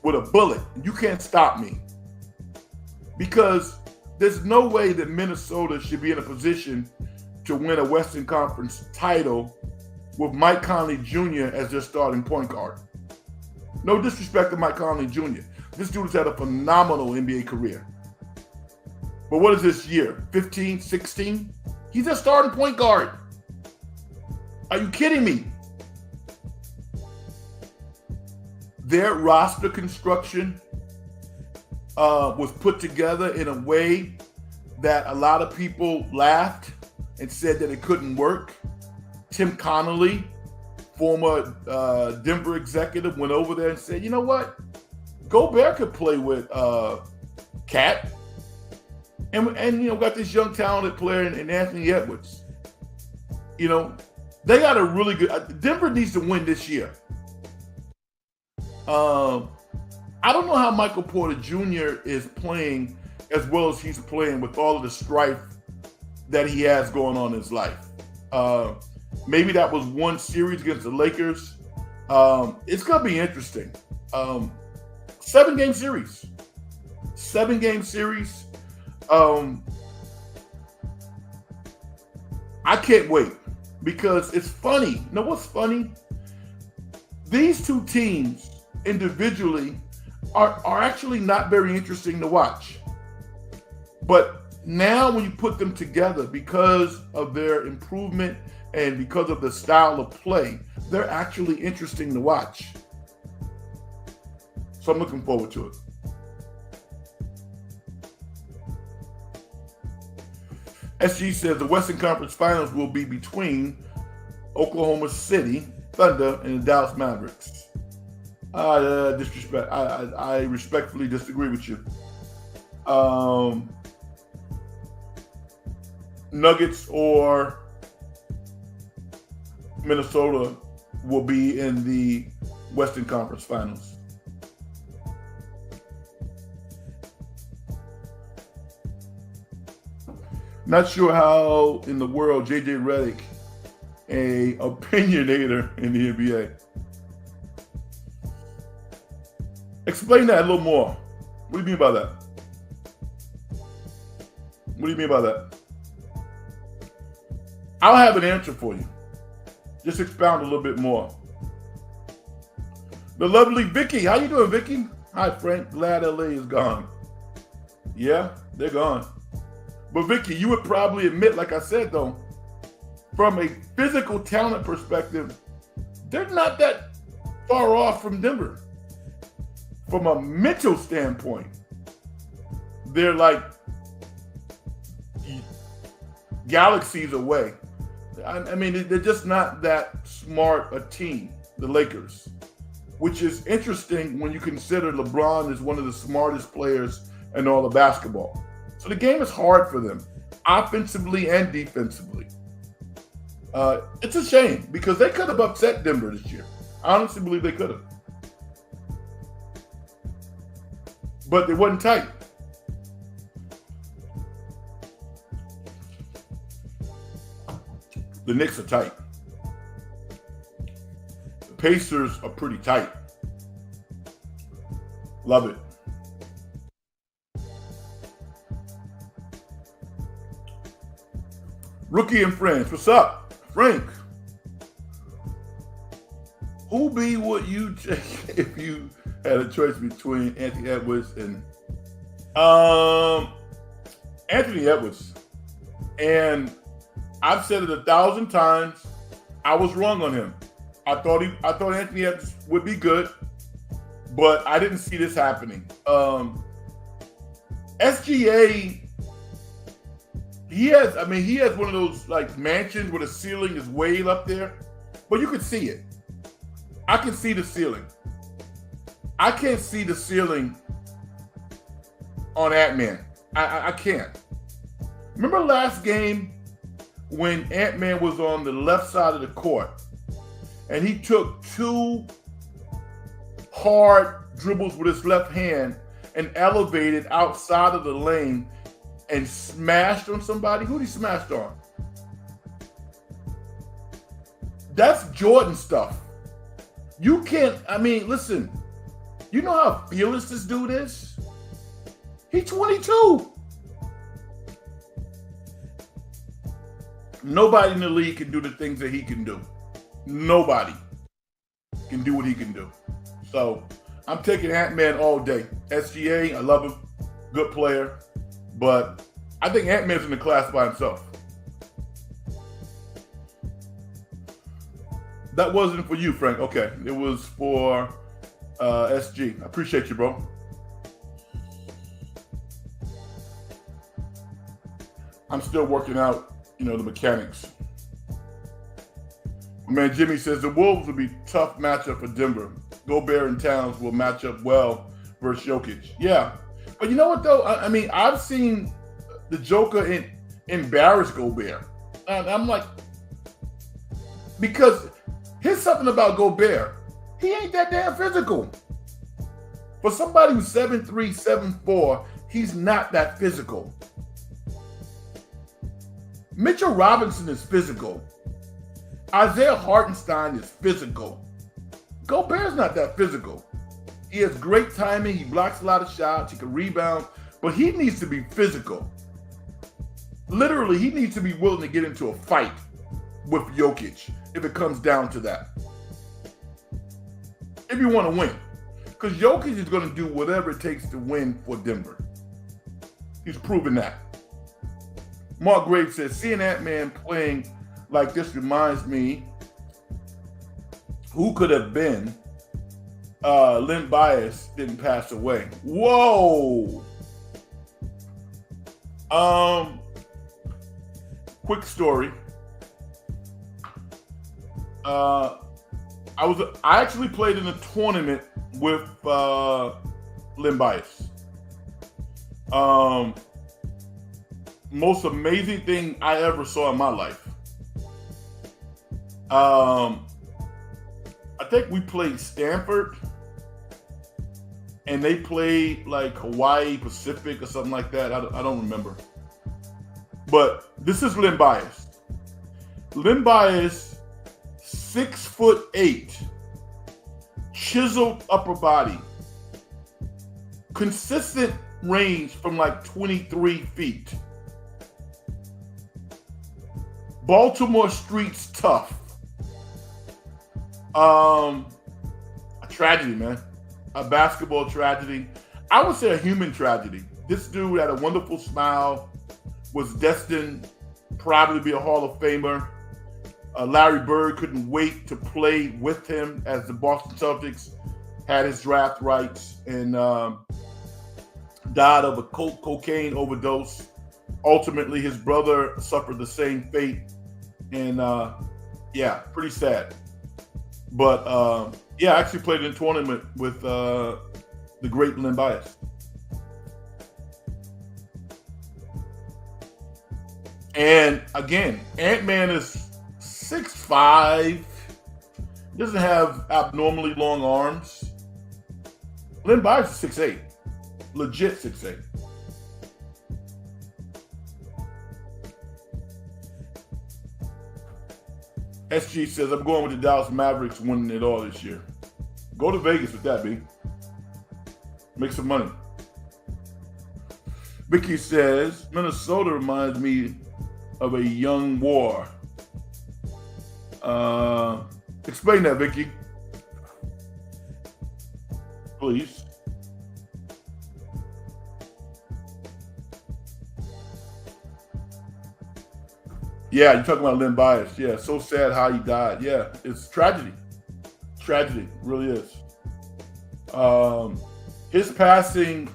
A: with a bullet. You can't stop me. Because there's no way that Minnesota should be in a position to win a Western Conference title with Mike Conley Jr. as their starting point guard. No disrespect to Mike Conley Jr. This dude has had a phenomenal NBA career. But what is this year? 15, 16? He's a starting point guard. Are you kidding me? Their roster construction was put together in a way that a lot of people laughed and said that it couldn't work. Tim Connolly, former Denver executive, went over there and said, you know what? Gobert could play with Cat. And got this young talented player in Anthony Edwards. They got a really good. Denver needs to win this year. I don't know how Michael Porter Jr. is playing as well as he's playing with all of the strife that he has going on in his life. Maybe that was one series against the Lakers. It's gonna be interesting. 7-game series. 7-game series. I can't wait because it's funny. You know what's funny? These two teams individually are actually not very interesting to watch. But now when you put them together, because of their improvement and because of the style of play, they're actually interesting to watch. So I'm looking forward to it. SG says the Western Conference Finals will be between Oklahoma City Thunder and the Dallas Mavericks. I respectfully disagree with you. Nuggets or Minnesota will be in the Western Conference Finals. Not sure how in the world JJ Redick, a opinionator in the NBA. Explain that a little more. What do you mean by that? What do you mean by that? I'll have an answer for you. Just expound a little bit more. The lovely Vicky. How you doing, Vicky? Hi, Frank. Glad LA is gone. Yeah, they're gone. But Vicky, you would probably admit, like I said, though, from a physical talent perspective, they're not that far off from Denver. From a mental standpoint, they're like galaxies away. I mean, they're just not that smart a team, the Lakers, which is interesting when you consider LeBron is one of the smartest players in all of basketball. So the game is hard for them, offensively and defensively. It's a shame because they could have upset Denver this year. I honestly believe they could have. But it wasn't tight. The Knicks are tight. The Pacers are pretty tight. Love it. Rookie and Friends, what's up? Frank, who would you take if you had a choice between Anthony Edwards and Anthony Edwards? And I've said it 1,000 times. I was wrong on him. I thought Anthony Edwards would be good, but I didn't see this happening. SGA. He has one of those like mansions where the ceiling is way up there, but you can see it. I can see the ceiling. I can't see the ceiling on Ant-Man. I can't. Remember last game when Ant-Man was on the left side of the court and he took 2 hard dribbles with his left hand and elevated outside of the lane and smashed on somebody? Who'd he smashed on? That's Jordan stuff. You can't, listen, you know how fearless this dude is? He's 22. Nobody in the league can do the things that he can do. Nobody can do what he can do. So I'm taking Ant-Man all day. SGA, I love him. Good player. But I think Ant-Man's in the class by himself. That wasn't for you, Frank. Okay. It was for SG. I appreciate you, bro. I'm still working out, the mechanics. Man, Jimmy says the Wolves will be a tough matchup for Denver. Gobert and Towns will match up well versus Jokic. Yeah. But you know what, though? I mean, I've seen the Joker embarrass Gobert. And I'm like, because here's something about Gobert. He ain't that damn physical. For somebody who's 7'3", 7'4", he's not that physical. Mitchell Robinson is physical. Isaiah Hartenstein is physical. Gobert's not that physical. He has great timing. He blocks a lot of shots. He can rebound. But he needs to be physical. Literally, he needs to be willing to get into a fight with Jokic if it comes down to that. If you want to win. Because Jokic is going to do whatever it takes to win for Denver. He's proven that. Mark Graves says, seeing Ant-Man playing like this reminds me who could have been Len Bias didn't pass away. Whoa. Quick story. I actually played in a tournament with Len Bias. Most amazing thing I ever saw in my life. I think we played Stanford, and they played like Hawaii Pacific or something like that. I don't remember. But this is Len Bias. Len Bias, 6'8", chiseled upper body, consistent range from like 23 feet. Baltimore streets tough. A tragedy, man. A basketball tragedy. I would say a human tragedy. This dude had a wonderful smile, was destined probably to be a Hall of Famer. Larry Bird couldn't wait to play with him as the Boston Celtics had his draft rights, and died of a cocaine overdose. Ultimately, his brother suffered the same fate, and pretty sad. But I actually played in a tournament with the great Len Bias. And again, Ant-Man is 6'5", doesn't have abnormally long arms. Len Bias is 6'8", legit 6'8". SG says, I'm going with the Dallas Mavericks winning it all this year. Go to Vegas with that, B. Make some money. Vicky says, Minnesota reminds me of a young war. Explain that, Vicky. Please. Yeah, you're talking about Len Bias. Yeah, so sad how he died. Yeah, it's tragedy. Tragedy, really is. His passing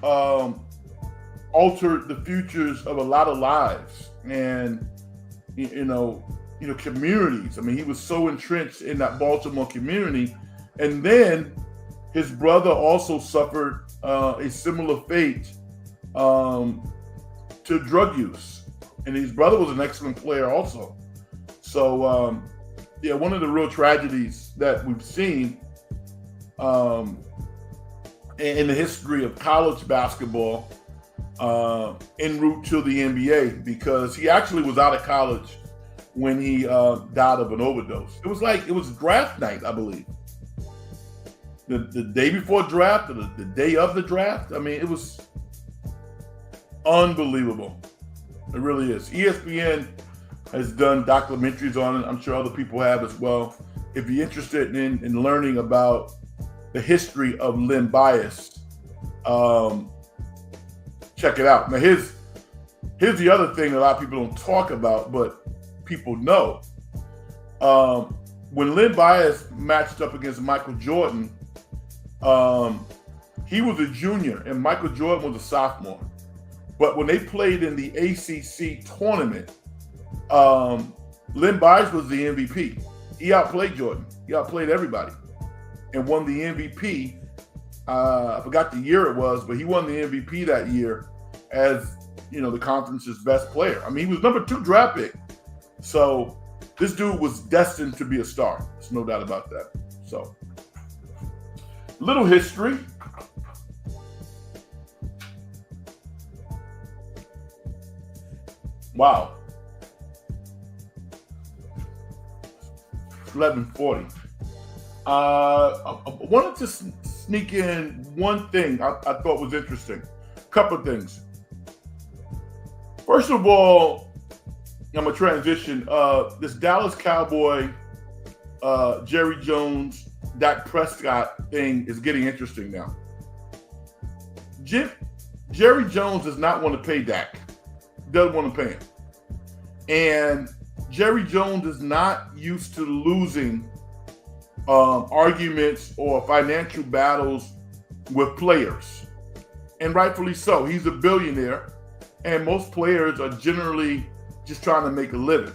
A: altered the futures of a lot of lives and, communities. I mean, he was so entrenched in that Baltimore community. And then his brother also suffered a similar fate to drug use. And his brother was an excellent player also. So, one of the real tragedies that we've seen in the history of college basketball en route to the NBA, because he actually was out of college when he died of an overdose. It was draft night, I believe. The day before draft, or the day of the draft. I mean, it was unbelievable. It really is. ESPN has done documentaries on it. I'm sure other people have as well. If you're interested in learning about the history of Len Bias, check it out. Now, here's the other thing that a lot of people don't talk about, but people know. When Len Bias matched up against Michael Jordan, he was a junior and Michael Jordan was a sophomore. But when they played in the ACC tournament, Len Bias was the MVP. He outplayed Jordan. He outplayed everybody and won the MVP. I forgot the year it was, but he won the MVP that year as, the conference's best player. I mean, he was number 2 draft pick. So this dude was destined to be a star. There's no doubt about that. So, little history. Wow. 11:40. I wanted to sneak in one thing I thought was interesting. A couple of things. First of all, I'm going to transition. This Dallas Cowboy, Jerry Jones, Dak Prescott thing is getting interesting now. Jerry Jones does not want to pay Dak. Doesn't want to pay him. And Jerry Jones is not used to losing arguments or financial battles with players. And rightfully so. He's a billionaire. And most players are generally just trying to make a living.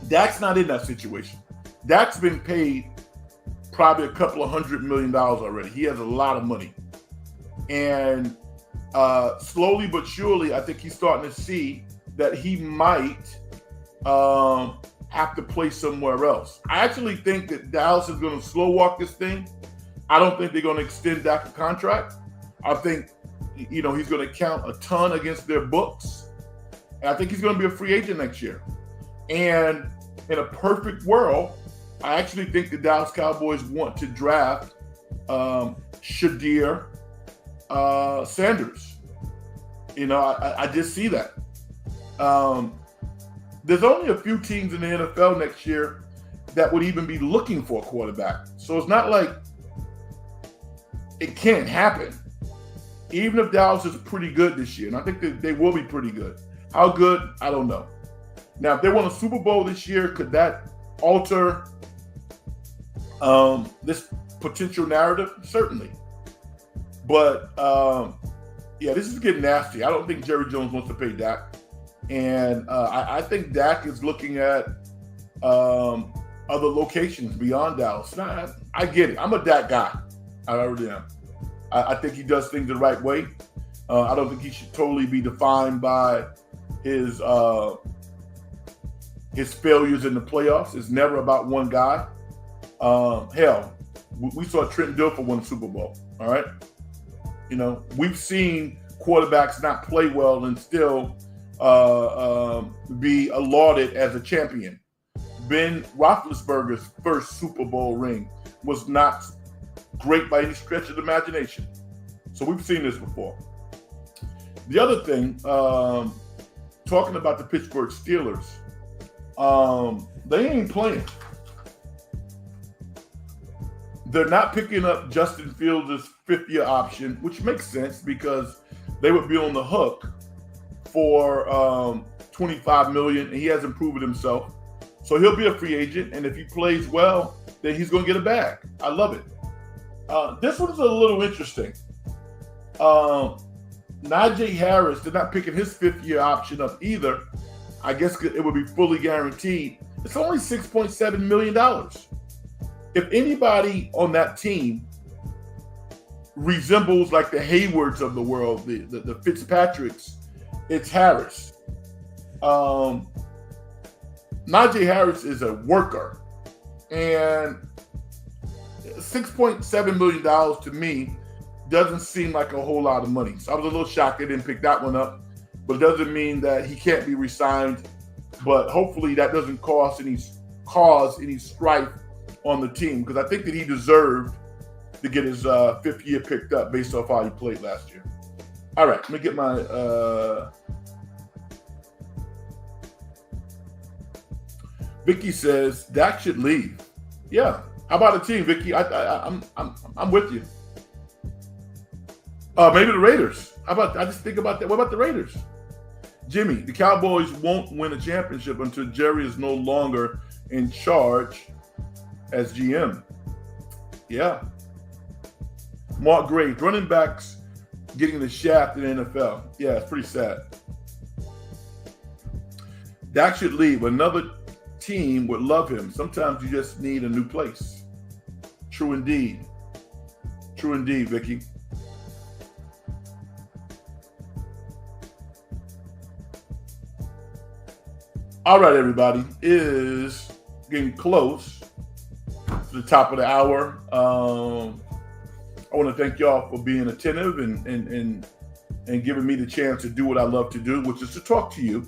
A: Dak's not in that situation. Dak's been paid probably a couple of $100 million already. He has a lot of money. And slowly but surely, I think he's starting to see that he might have to play somewhere else. I actually think that Dallas is going to slow walk this thing. I don't think they're going to extend Dak's contract. I think, he's going to count a ton against their books. And I think he's going to be a free agent next year. And in a perfect world, I actually think the Dallas Cowboys want to draft Shadir Sanders. I just see that. There's only a few teams in the NFL next year that would even be looking for a quarterback. So it's not like it can't happen. Even if Dallas is pretty good this year, and I think that they will be pretty good. How good? I don't know. Now, if they won a Super Bowl this year, could that alter this potential narrative? Certainly. But, this is getting nasty. I don't think Jerry Jones wants to pay Dak. And I think Dak is looking at other locations beyond Dallas. Now, I get it. I'm a Dak guy. I already am. I think he does things the right way. I don't think he should totally be defined by his failures in the playoffs. It's never about one guy. Hell, we saw Trent Dilfer win the Super Bowl. All right. We've seen quarterbacks not play well and still be lauded as a champion. Ben Roethlisberger's first Super Bowl ring was not great by any stretch of the imagination. So we've seen this before. The other thing, talking about the Pittsburgh Steelers, they ain't playing. They're not picking up Justin Fields' fifth-year option, which makes sense because they would be on the hook for $25 million, and he hasn't proven himself. So he'll be a free agent, and if he plays well, then he's going to get a bag. I love it. This one's a little interesting. Najee Harris, they're not picking his fifth-year option up either. I guess it would be fully guaranteed. It's only $6.7 million. If anybody on that team resembles like the Haywards of the world, the Fitzpatricks, it's Harris. Najee Harris is a worker. And $6.7 million to me doesn't seem like a whole lot of money. So I was a little shocked they didn't pick that one up. But it doesn't mean that he can't be re-signed. But hopefully that doesn't cause any strife on the team, because I think that he deserved to get his fifth year picked up based off how he played last year. All right, let me get my Vicky says Dak should leave. Yeah. How about a team, Vicky? I'm with you. Maybe the Raiders. How about I just think about that? What about the Raiders? Jimmy, the Cowboys won't win a championship until Jerry is no longer in charge as GM. Yeah. Mark Graves, running backs getting the shaft in the NFL. Yeah, it's pretty sad. Dak should leave. Another team would love him. Sometimes you just need a new place. True indeed. True indeed, Vicky. All right, everybody. It is getting close to the top of the hour. I want to thank y'all for being attentive and giving me the chance to do what I love to do, which is to talk to you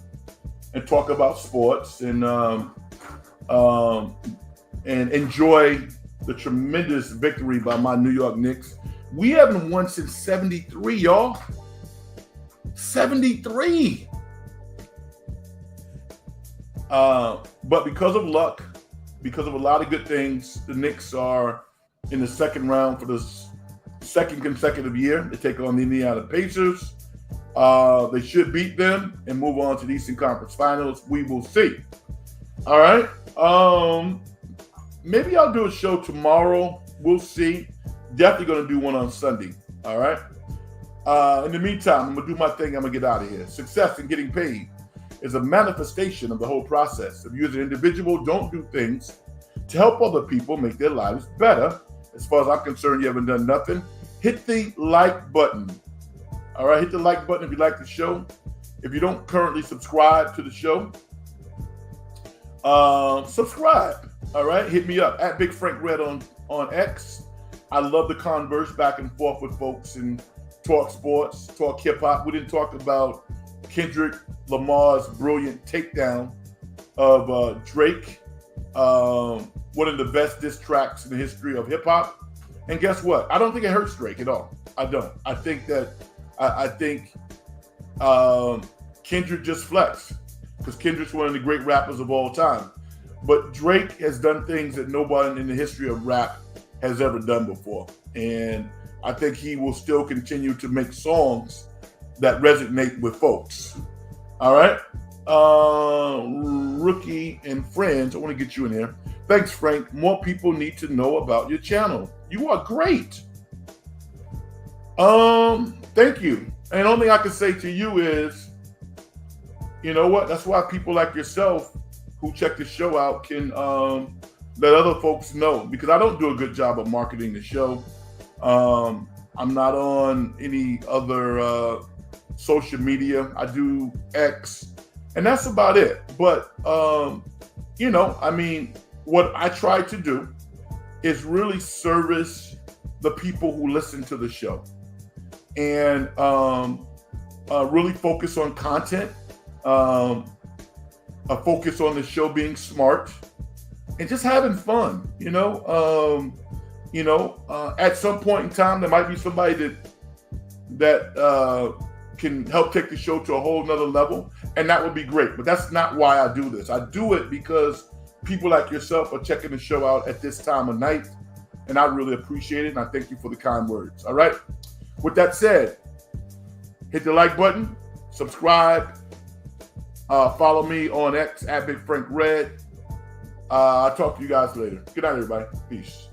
A: and talk about sports and enjoy the tremendous victory by my New York Knicks. We haven't won since '73, y'all. '73. But because of luck, because of a lot of good things, the Knicks are in the second round for the second consecutive year. They take on the Indiana Pacers. They should beat them and move on to the Eastern Conference Finals. We will see. All right. Maybe I'll do a show tomorrow. We'll see. Definitely going to do one on Sunday. All right. In the meantime, I'm going to do my thing. I'm going to get out of here. Success in getting paid is a manifestation of the whole process. If you as an individual don't do things to help other people make their lives better, as far as I'm concerned, you haven't done nothing. Hit the like button. All right, hit the like button if you like the show. If you don't currently subscribe to the show, subscribe. All right, hit me up at Big Frank Red on X. I love the converse back and forth with folks and talk sports, talk hip hop. We didn't talk about Kendrick Lamar's brilliant takedown of Drake, one of the best diss tracks in the history of hip hop. And guess what? I don't think it hurts Drake at all. I don't. I think Kendrick just flexed because Kendrick's one of the great rappers of all time. But Drake has done things that nobody in the history of rap has ever done before. And I think he will still continue to make songs that resonate with folks. All right. Rookie and friends, I want to get you in here. Thanks, Frank. More people need to know about your channel. You are great. Thank you. And the only thing I can say to you is, you know what? That's why people like yourself who check the show out can let other folks know, because I don't do a good job of marketing the show. I'm not on any other social media. I do X, and that's about it. But what I try to do is really service the people who listen to the show, and really focus on content, a focus on the show being smart, and just having fun. At some point in time, there might be somebody that can help take the show to a whole nother level, and that would be great. But that's not why I do this. I do it because people like yourself are checking the show out at this time of night, and I really appreciate it, and I thank you for the kind words. All right? With that said, hit the like button, subscribe, follow me on X at Big Frank Red. I'll talk to you guys later. Good night, everybody. Peace.